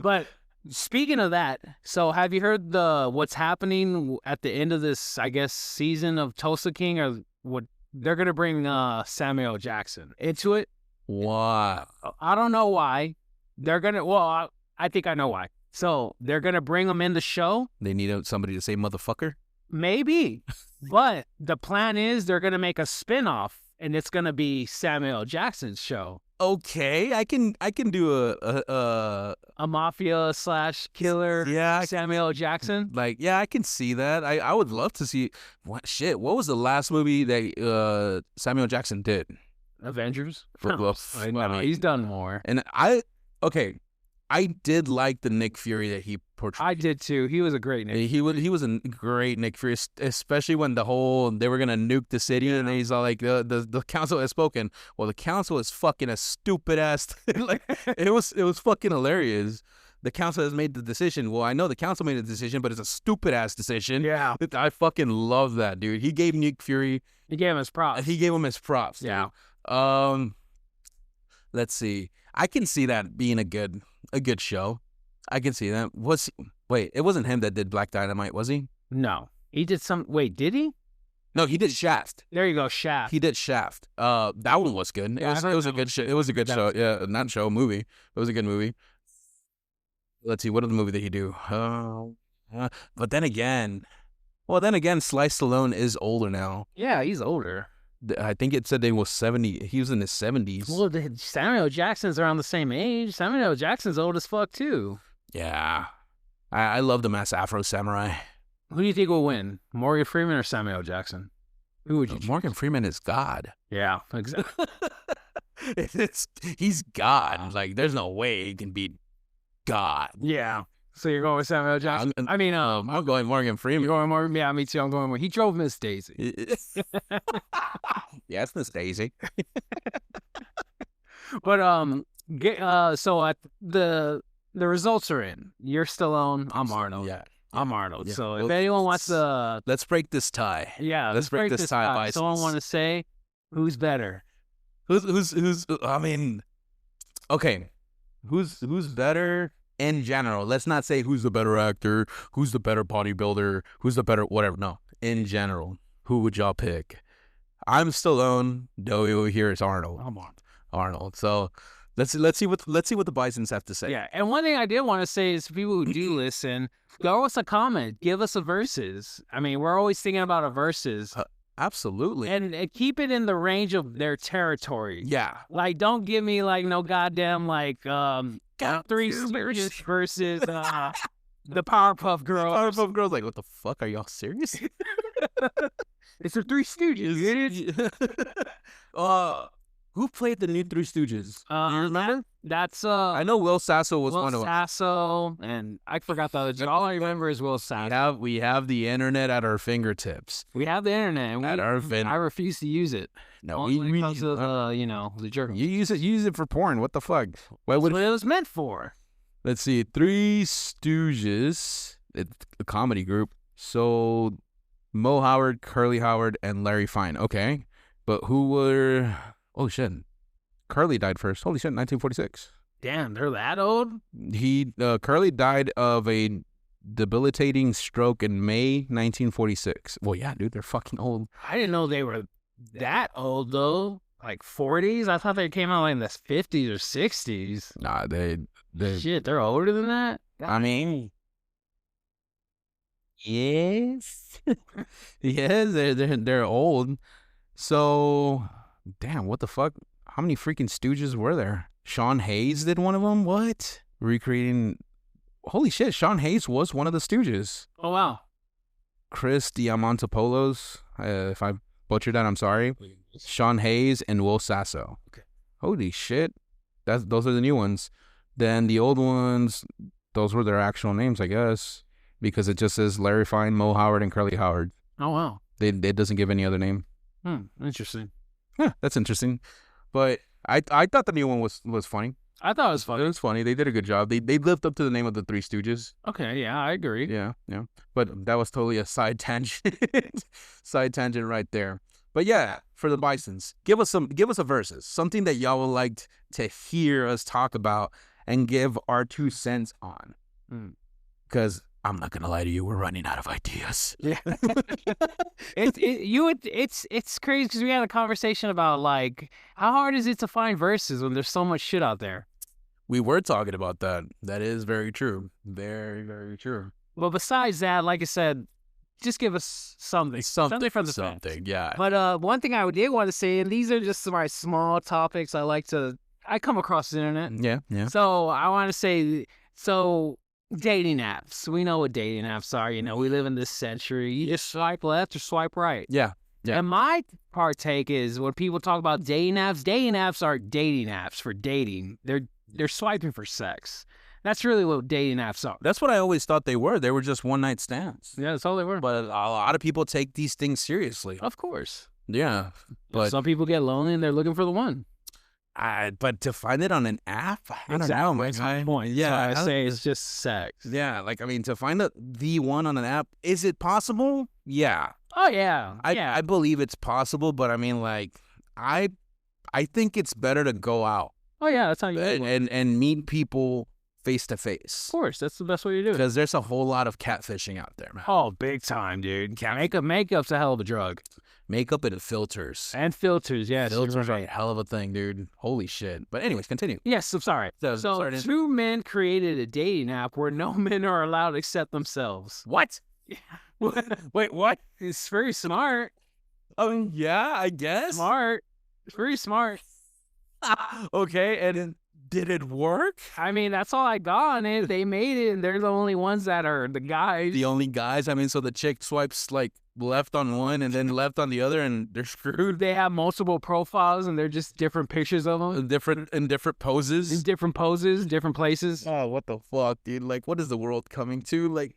But speaking of that, so have you heard what's happening at the end of this, I guess, season of Tulsa King, or what they're gonna bring Samuel Jackson into it? Wow. I don't know why. I think I know why. So they're gonna bring him in the show. They need somebody to say motherfucker? Maybe. But the plan is they're gonna make a spinoff, and it's gonna be Samuel Jackson's show. Okay, I can do a mafia / killer. Yeah, Samuel Jackson. Like, yeah, I can see that. I would love to see what was the last movie that Samuel Jackson did? Avengers. I mean, he's done more. And I did like the Nick Fury that he portrayed. I did too. He was a great Nick. He was a great Nick Fury, especially when they were gonna nuke the city, and he's all like, the council has spoken. Well, the council is fucking a stupid ass. Like, it was fucking hilarious. The council has made the decision. Well, I know the council made the decision, but it's a stupid ass decision. Yeah, I fucking love that, dude. He gave Nick Fury. He gave him his props. Dude. Yeah. Let's see. I can see that being a good show. I can see that. Wait, it wasn't him that did Black Dynamite, was he? No. He did some... Wait, did he? No, he did Shaft. There you go, Shaft. He did Shaft. That one was good. Yeah, it was a good show. It was a good show. Yeah, not show, movie. It was a good movie. Let's see, what other movie did he do? But then again, Sly Stallone is older now. Yeah, he's older. I think it said they was 70. He was in his 70s. Well, Samuel Jackson's around the same age. Samuel Jackson's old as fuck too. Yeah, I love the Mass Afro Samurai. Who do you think will win, Morgan Freeman or Samuel Jackson? Who would you choose? Morgan Freeman is God. Yeah, exactly. He's God. Like, there's no way he can beat God. Yeah. So you're going with Samuel Jackson? I'm going Morgan Freeman. You're going Morgan? Yeah, me too. I'm going with. He drove Miss Daisy. Yeah, it's Miss Daisy. But so at the results are in. You're Stallone. I'm Arnold. Yeah. I'm Arnold. Yeah. So Well, if anyone wants to, let's break this tie. yeah, let's break this tie. By someone want to say who's better? Who's? I mean, okay, who's better in general? Let's not say who's the better actor, who's the better bodybuilder, who's the better whatever. No, in general, who would y'all pick? I'm Stallone. Doe over here is Arnold. I'm on. Arnold. So let's see what the Bisons have to say. Yeah, and one thing I did want to say is, people who do listen, throw us a comment, give us a versus. I mean, we're always thinking about a versus. Absolutely. And keep it in the range of their territory. Yeah. Like, don't give me like no goddamn like Three Stooges versus the Powerpuff Girls. Powerpuff Girls, like, what the fuck? Are y'all serious? It's the Three Stooges. Who played the new Three Stooges? You remember? That's I know Will Sasso was Will one of them. Sasso, and I forgot the other. All I remember is Will Sasso. We have the internet at our fingertips. We have the internet. And I refuse to use it. No, only when it comes to the jerk. You use it for porn. What the fuck? That's what it was meant for. Let's see. Three Stooges, it's a comedy group. So Mo Howard, Curly Howard, and Larry Fine. Okay, but who were? Oh shit, Curly died first. Holy shit, 1946. Damn, they're that old? Curly died of a debilitating stroke in May 1946. Well, yeah, dude, they're fucking old. I didn't know they were that old though. Like 40s? I thought they came out like in the 50s or 60s. Nah, they shit, they're older than that? I mean, yes. Yes, they're old. So, damn, what the fuck? How many freaking Stooges were there? Sean Hayes did one of them? What? Recreating... Holy shit, Sean Hayes was one of the Stooges. Oh, wow. Chris Diamantopoulos, if I butchered that, I'm sorry. Sean Hayes and Will Sasso. Okay. Holy shit. Those are the new ones. Then the old ones, those were their actual names, I guess, because it just says Larry Fine, Mo Howard, and Curly Howard. Oh, wow. It doesn't give any other name. Interesting. Yeah, that's interesting. But I thought the new one was funny. I thought it was funny. It was funny. They did a good job. They lived up to the name of the Three Stooges. Okay, yeah, I agree. Yeah. But that was totally a side tangent. Side tangent right there. But yeah, for the Bisons, give us a versus. Something that y'all would like to hear us talk about and give our 2 cents on. Because I'm not gonna lie to you, we're running out of ideas. Yeah. It's crazy because we had a conversation about like how hard is it to find verses when there's so much shit out there. We were talking about that. That is very true. Very, very true. Well, besides that, like I said, just give us something from the fans. Yeah. But one thing I did want to say, and these are just my small topics I come across the internet. Yeah. So I want to say, dating apps. We know what dating apps are. You know, we live in this century. You just swipe left or swipe right. Yeah. And my partake is when people talk about dating apps are dating apps for dating. They're swiping for sex. That's really what dating apps are. That's what I always thought they were. They were just one-night stands. Yeah, that's all they were. But a lot of people take these things seriously. Of course. Yeah. But some people get lonely and they're looking for the one. But to find it on an app, I don't know, my guy. Point. Yeah, I say it's just sex. Yeah, like, I mean, to find the one on an app, is it possible? Yeah. Oh, yeah. I believe it's possible, but I mean, like, I think it's better to go out. Oh, yeah, that's how you do it. And meet people face to face. Of course, that's the best way to do it. Because there's a whole lot of catfishing out there, man. Oh, big time, dude. Makeup's a hell of a drug. Makeup and filters. And filters, yes. Filters are a hell of a thing, dude. Holy shit. But anyways, continue. Yes, I'm sorry. So two men created a dating app where no men are allowed to accept themselves. What? Wait, what? It's very smart. Yeah, I guess. Smart. It's very smart. Okay, and did it work? I mean, that's all I got on it. They made it, and they're the only ones that are the guys. The only guys? I mean, so the chick swipes, like, left on one and then left on the other, and they're screwed? They have multiple profiles, and they're just different pictures of them. In different poses? In different poses, different places. Oh, what the fuck, dude? Like, what is the world coming to? Like,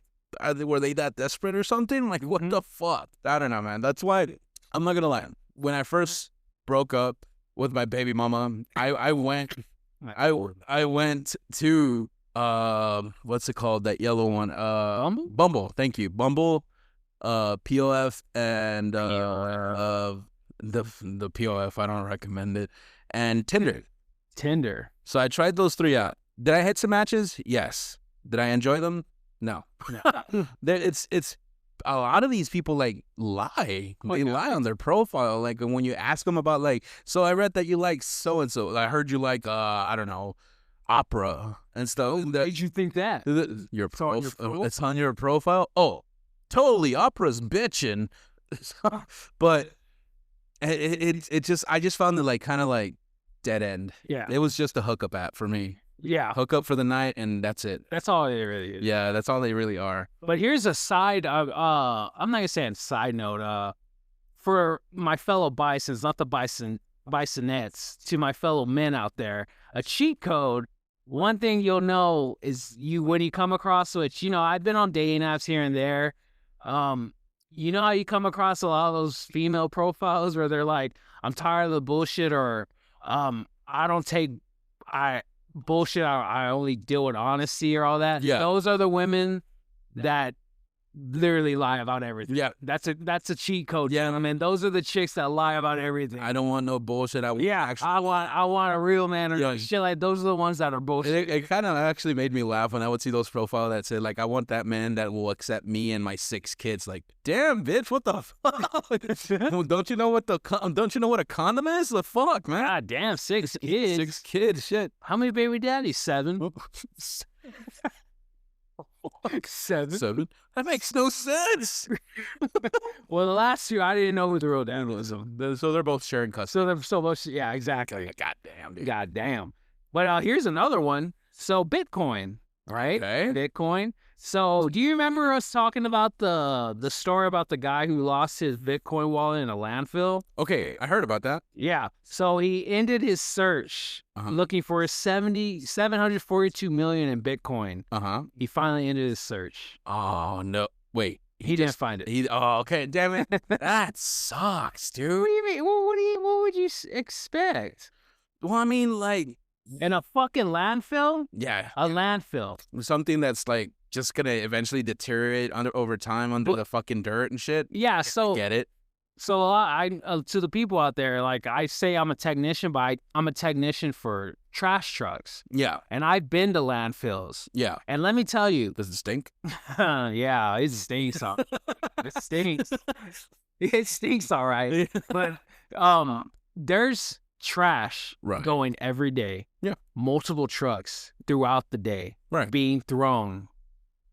were they that desperate or something? Like, what the fuck? I don't know, man. That's why, I'm not gonna lie. When I first broke up with my baby mama, I went to what's it called, that yellow one, Bumble, thank you, Bumble, POF, and the POF, I don't recommend it, and Tinder. So I tried those three out. Did I hit some matches? Yes. Did I enjoy them? No. It's a lot of these people, like, lie. They lie on their profile. Like, when you ask them about, like, so I read that you like so-and-so. I heard you like, I don't know, opera and stuff. Why did you think that? It's on your profile? Oh, totally. Opera's bitching. But it just, I just found it, like, kind of like dead end. Yeah. It was just a hookup app for me. Yeah. Hook up for the night, and that's it. That's all it really is. Yeah, that's all they really are. But here's a side, I'm not going to say a side note, for my fellow bisons, not the bisonettes, to my fellow men out there, a cheat code, one thing you'll know is when you come across, which, I've been on dating apps here and there, you know how you come across a lot of those female profiles where they're like, I'm tired of the bullshit, or I don't take bullshit, I only deal with honesty, or all that. Yeah. Those are the women that literally lie about everything. Yeah. That's a cheat code. Yeah. I mean, those are the chicks that lie about everything. I don't want no bullshit. I want a real man, or shit like, those are the ones that are bullshit. It kind of actually made me laugh when I would see those profiles that said, like, I want that man that will accept me and my 6 kids. Like, damn, bitch, what the fuck? Don't you know what a condom is? The fuck, man. God damn, 6 kids. 6 kids, shit. How many baby daddies? 7. 7? That makes no sense. Well, the last 2, I didn't know who the real dad was. So they're both sharing custody. So they're so much. Yeah, exactly. God damn, dude. God damn. But here's another one. So Bitcoin, right? Okay. Bitcoin. So do you remember us talking about the story about the guy who lost his Bitcoin wallet in a landfill? Okay, I heard about that. Yeah. So he ended his search looking for 742 million in Bitcoin. He finally ended his search. Oh no! Wait, he didn't find it. Okay, damn it. That sucks, dude. What do you mean? What would you expect? Well, I mean, like, in a fucking landfill? Yeah, a landfill. Something that's like just gonna eventually deteriorate over time under the fucking dirt and shit. Yeah, so I get it. So to the people out there, like, I say I'm a technician, but I'm a technician for trash trucks. Yeah. And I've been to landfills. Yeah. And let me tell you. Does it stink? Yeah, it stinks. It stinks. It stinks, all right. But there's trash going every day. Yeah. Multiple trucks throughout the day being thrown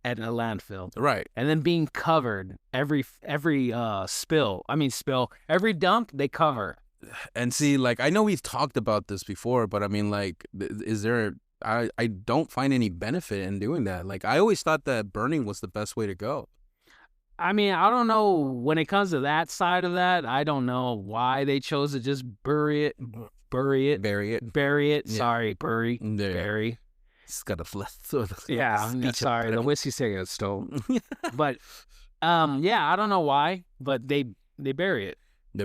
at a landfill. Right. And then being covered every spill. Every dump they cover. And see, like, I know we've talked about this before, but I mean, like, is there, I don't find any benefit in doing that. Like, I always thought that burning was the best way to go. I mean, I don't know, when it comes to that side of that, I don't know why they chose to just bury it. Yeah. Sorry, bury. It's got a flat. Yeah, sorry, the whiskey cigarette stole. But yeah, I don't know why, but they bury it. They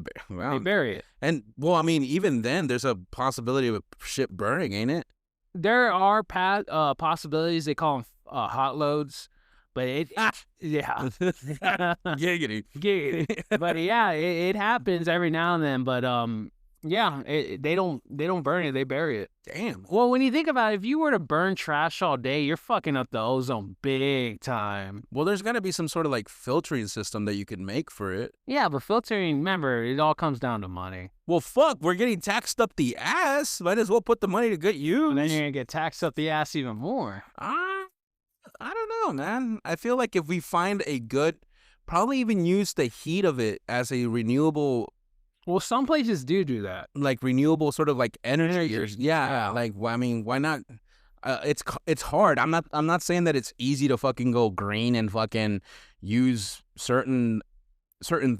bury it. And well, I mean, even then, there's a possibility of a ship burning, ain't it? There are possibilities. They call them hot loads, but yeah, giggity. But yeah, it happens every now and then. But Yeah, they don't burn it, they bury it. Damn. Well, when you think about it, if you were to burn trash all day, you're fucking up the ozone big time. Well, there's got to be some sort of like filtering system that you can make for it. Yeah, but filtering, remember, it all comes down to money. Well, fuck, we're getting taxed up the ass. Might as well put the money to good use. And then you're going to get taxed up the ass even more. I don't know, man. I feel like if we find a good, probably even use the heat of it as a renewable. Well, some places do that. Like renewable sort of like energy. Yeah. Like, I mean, why not? It's hard. I'm not saying that it's easy to fucking go green and fucking use certain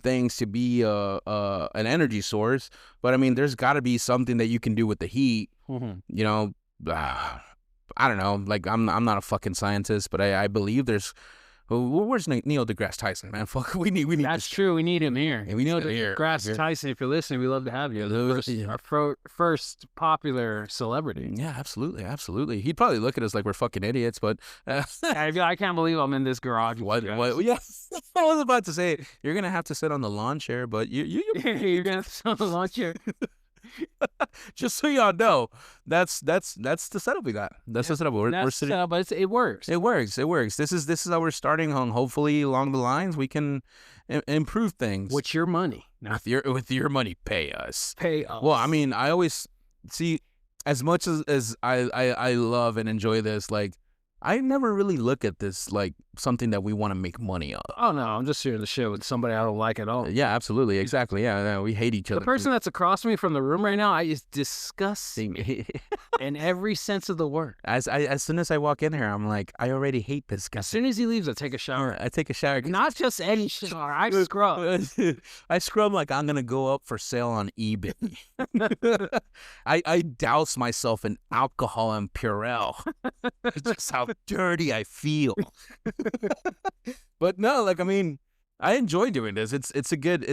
things to be an energy source. But I mean, there's got to be something that you can do with the heat. Mm-hmm. You know, I don't know. Like, I'm not a fucking scientist, but I believe there's. Where's Neil deGrasse Tyson, man? Fuck, we need. That's true. We need him here. Yeah, we need Neil him here. deGrasse Tyson, if you're listening, we love to have you. Our first popular celebrity. Yeah, absolutely. He'd probably look at us like we're fucking idiots, but I can't believe I'm in this garage. What? Yeah, I was about to say you're gonna have to sit on the lawn chair, but you're gonna sit on the lawn chair. Just so y'all know, that's the setup we got. That's the setup. We're sitting, but it works. It works. This is how we're starting on. Hopefully, along the lines, we can improve things. With your money, with your money, pay us. Pay us. Well, I mean, I always see, as much as I love and enjoy this, like, I never really look at this like something that we want to make money of. Oh, no, I'm just here to shit with somebody I don't like at all. Yeah, absolutely. Exactly. Yeah, we hate each other. The person that's across me from the room right now is disgusting in every sense of the word. As soon as I walk in here, I'm like, I already hate this guy. As soon as he leaves, I take a shower. Not just any shower. I scrub. I scrub like I'm going to go up for sale on eBay. I douse myself in alcohol and Purell. Just how dirty I feel. But no, like, I mean, I enjoy doing this. It's a good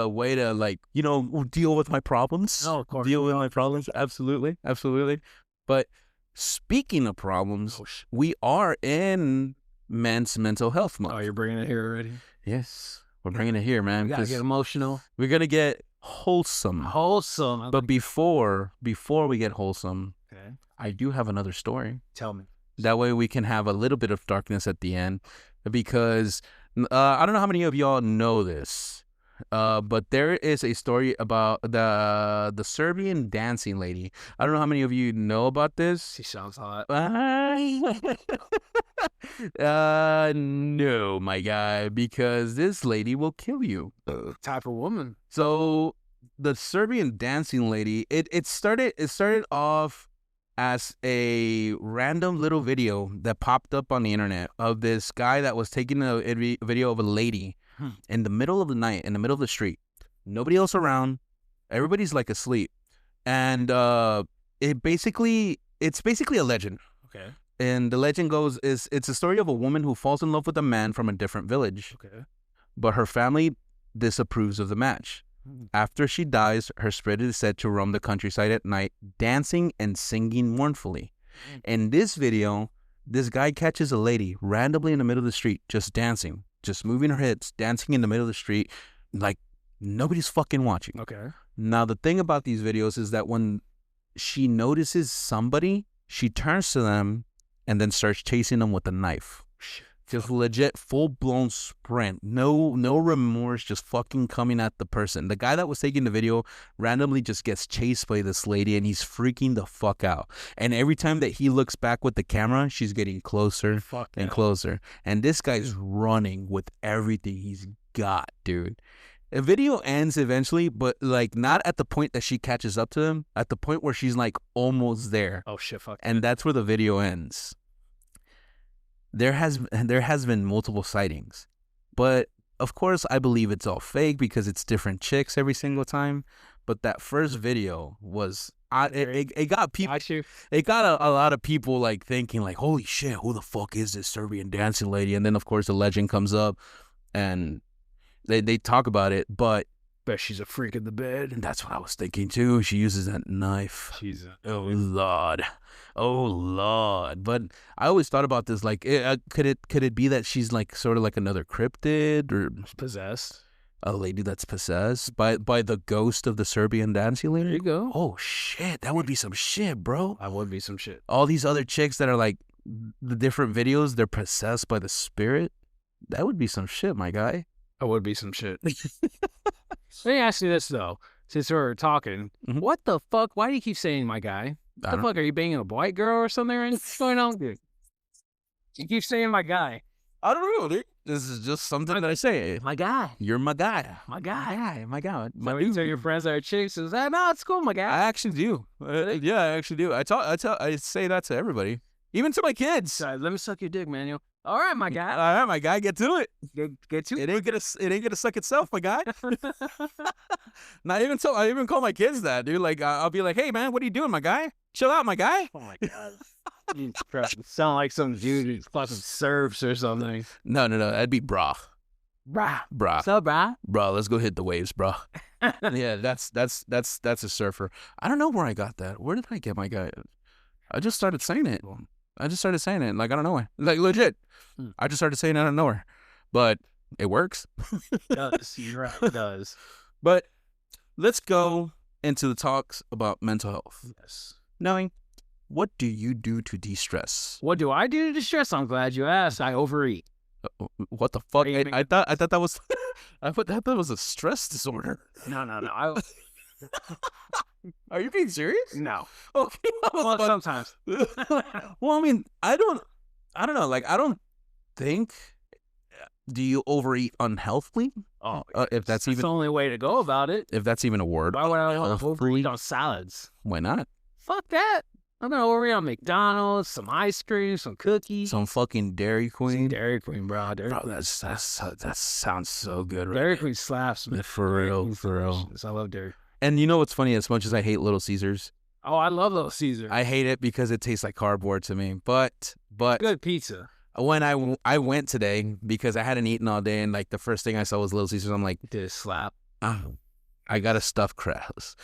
way to, like, you know, deal with my problems. Oh, of course. Deal with my problems. Absolutely. But speaking of problems, we are in Men's Mental Health Month. Oh, you're bringing it here already? Yes, we're bringing it here, man. We gotta get emotional. We're gonna get wholesome. But before we get wholesome, okay, I do have another story. Tell me. That way we can have a little bit of darkness at the end, because I don't know how many of y'all know this, but there is a story about the Serbian dancing lady. I don't know how many of you know about this. She sounds hot. No, my guy, because this lady will kill you. Type of woman. So the Serbian dancing lady, it started off as a random little video that popped up on the internet of this guy that was taking a video of a lady in the middle of the night, in the middle of the street. Nobody else around. Everybody's like asleep. And it's basically a legend. Okay. And the legend goes, it's a story of a woman who falls in love with a man from a different village. Okay. But her family disapproves of the match. After she dies, her spirit is said to roam the countryside at night, dancing and singing mournfully. In this video, this guy catches a lady randomly in the middle of the street, just dancing, just moving her hips, dancing in the middle of the street, like nobody's fucking watching. Okay. Now, the thing about these videos is that when she notices somebody, she turns to them and then starts chasing them with a knife. Just legit full-blown sprint. No remorse, just fucking coming at the person. The guy that was taking the video randomly just gets chased by this lady, and he's freaking the fuck out. And every time that he looks back with the camera, she's getting closer and closer. And this guy's running with everything he's got, dude. The video ends eventually, but like not at the point that she catches up to him, at the point where she's like almost there. Oh shit, fuck. And that's where the video ends. There has been multiple sightings, but of course I believe it's all fake because it's different chicks every single time. But that first video was it got people. It got a lot of people like thinking like, holy shit, who the fuck is this Serbian dancing lady? And then of course the legend comes up, and they talk about it, but. Bet she's a freak in the bed. And that's what I was thinking too. She uses that knife. Oh Lord. But I always thought about this, like, could it be that she's like sort of like another cryptid or possessed? a lady that's possessed by the ghost of the Serbian dancing lady. There you go. Oh shit, that would be some shit, bro. That would be some shit. All these other chicks that are like the different videos, they're possessed by the spirit. That would be some shit, my guy. That would be some shit. Let me ask you this though, since we're talking, what the fuck? Why do you keep saying my guy? What the fuck? Are you banging a white girl or something? What's going on, dude? You keep saying my guy. I don't know, dude. This is just something that I say. My guy. You're my guy. My guy. My guy. So when you tell your friends that are chicks, is that no? It's cool, my guy. I actually do. Yeah, I actually do. I say that to everybody, even to my kids. Sorry, let me suck your dick, Manuel. All right, my guy. All right, my guy. Get to it. Get to it. It ain't gonna suck itself, my guy. Not even so. I even call my kids that, dude. Like I'll be like, hey man, what are you doing, my guy? Chill out, my guy. Oh my god. You sound like some dude who fucking surfs or something. No. That'd be brah. Brah. Brah. So, brah. Bro, let's go hit the waves, bro. Yeah, that's a surfer. I don't know where I got that. Where did I get my guy? I just started saying it. Like, I don't know why. Like, legit. I just started saying it out of nowhere. But it works. It does. You're right. It does. But let's go into the talks about mental health. Yes. Knowing, what do you do to de-stress? What do I do to distress? I'm glad you asked. I overeat. What the fuck? I thought that was I thought that was a stress disorder. No. Are you being serious? No. Okay. Well, sometimes. Well, I mean, I don't know. Like, I don't think. Do you overeat unhealthily? Oh, if that's the only way to go about it. If that's even a word. Why would I overeat on salads? Why not? Fuck that. I'm gonna overeat on McDonald's, some ice cream, some cookies, some fucking Dairy Queen. Dairy Queen, bro. That sounds so good. Right? Dairy Queen slaps, man. For real. I love Dairy. And you know what's funny? As much as I hate Little Caesars, oh, I love Little Caesars. I hate it because it tastes like cardboard to me. But good pizza. When I went today because I hadn't eaten all day, and like the first thing I saw was Little Caesars, I'm like, did it slap? I got a stuffed crust.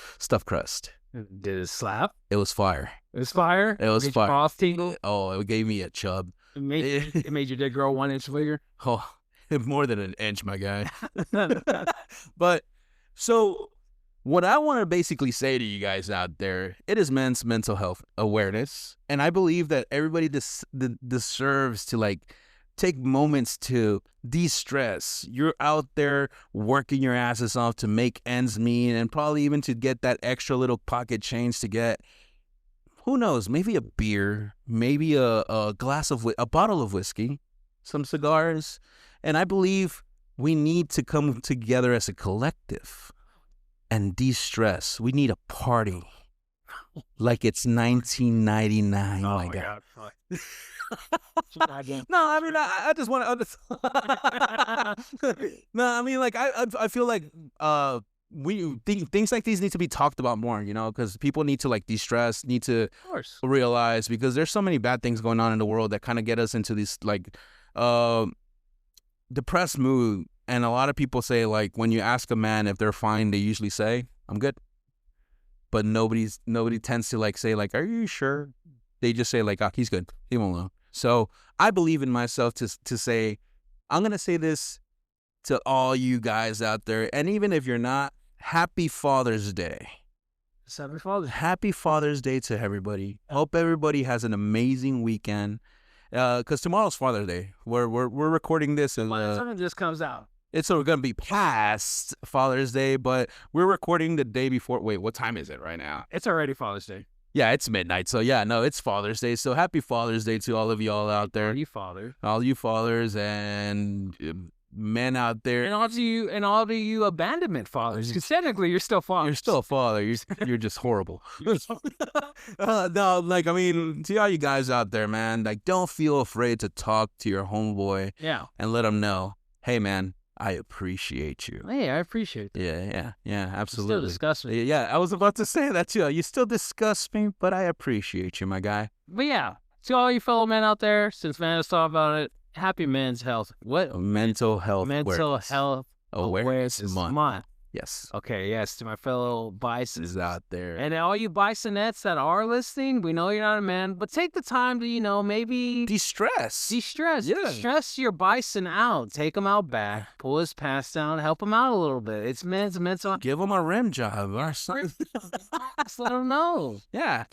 Did it slap? It was fire. It was fire? It was fire. Off tingle? Oh, it gave me a chub. It made your dick grow 1 inch bigger? Oh, more than an inch, my guy. But, so, what I want to basically say to you guys out there, it is men's mental health awareness. And I believe that everybody deserves to, like, take moments to de-stress. You're out there working your asses off to make ends meet and probably even to get that extra little pocket change to get, who knows, maybe a beer, maybe a bottle of whiskey, some cigars. And I believe we need to come together as a collective and de-stress. We need a party like it's 1999. Oh my God. No, I mean, I just want to. No, I mean, like, I feel like things like these need to be talked about more, you know, because people need to, like, de-stress, need to realize, because there's so many bad things going on in the world that kind of get us into this, like, depressed mood. And a lot of people say, like, when you ask a man if they're fine, they usually say, I'm good. But nobody tends to, like, say, like, are you sure? They just say, like, he's good. Leave him alone. So I believe in myself to say, I'm going to say this to all you guys out there. And even if you're not, happy Father's Day. Happy Father's Day to everybody. Hope everybody has an amazing weekend. Because tomorrow's Father's Day. We're recording this. And when this comes out. It's going to be past Father's Day, but we're recording the day before. Wait, what time is it right now? It's already Father's Day. Yeah, it's midnight. So, yeah, no, it's Father's Day. So, happy Father's Day to all of y'all out there. All you fathers and men out there. And all of you abandonment fathers. Because technically, you're still fathers. You're still a father. You're just horrible. No, like, I mean, to all you guys out there, man, like, don't feel afraid to talk to your homeboy. Yeah. And let him know, hey, man, I appreciate you. Hey, I appreciate that. Yeah, absolutely. You still disgust me. Yeah, I was about to say that too. You still disgust me, but I appreciate you, my guy. But yeah, to all you fellow men out there, since man has talked about it, happy men's health. What? Mental health awareness month. Yes. Okay, yes, to my fellow bison Is out there. and all you bisonettes that are listening. We know you're not a man, but take the time to maybe De-stress. de-stress. Yeah. De-stress your bison out. Take him out back. Pull his pants down. Help him out a little bit. It's mental. Give him a rim job or something. Just let him know. Yeah.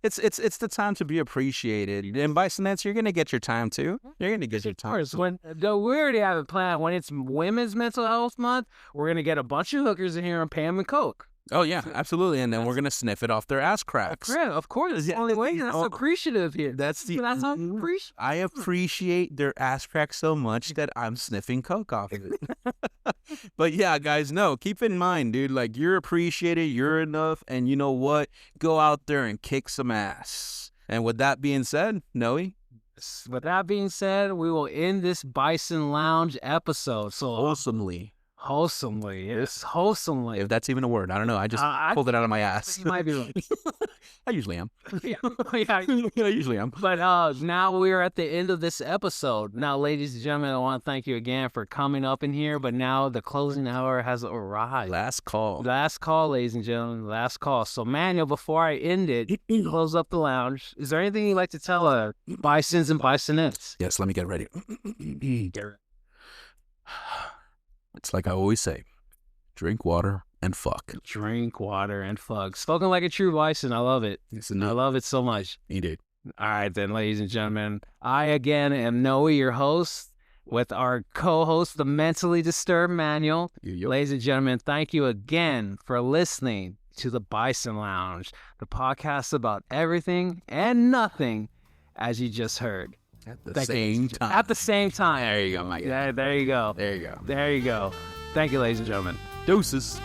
It's the time to be appreciated. And bisonettes, you're gonna get your time too. You're gonna get your Of time. course, we already have a plan. When it's Women's Mental Health Month, we're gonna get a bunch of hookers in here and pay them in coke. Oh yeah, absolutely. And then we're gonna sniff it off their ass cracks. Yeah, of course. It's the only way. That's appreciative here. That's how you appreciate. I appreciate their ass crack so much that I'm sniffing coke off of it. But yeah, guys, no, keep in mind, dude, like you're appreciated, you're enough, and you know what? Go out there and kick some ass. And with that being said, Noe, With that being said, we will end this Bison Lounge episode. So wholesomely. It's wholesomely. If that's even a word, I don't know. I just pulled it out of my ass. You might be right. I usually am. yeah. I usually am. But now we're at the end of this episode. Now, ladies and gentlemen, I want to thank you again for coming up in here. But now the closing hour has arrived. Last call. Last call, ladies and gentlemen. Last call. So, Manuel, before I end it, close up the lounge. Is there anything you'd like to tell bisons and bisonettes? Yes, let me get ready. Get ready. It's like I always say, drink water and fuck. Drink water and fuck. Spoken like a true bison. I love it. Yes, I love it so much. Indeed. All right, then, ladies and gentlemen. I, again, am Noe, your host, with our co-host, the mentally disturbed Manuel. Ladies and gentlemen, thank you again for listening to the Bison Lounge, the podcast about everything and nothing, as you just heard. At the same time. At the same time. There you go, Mike. There you go. There you go. There you go. Thank you, ladies and gentlemen. Deuces.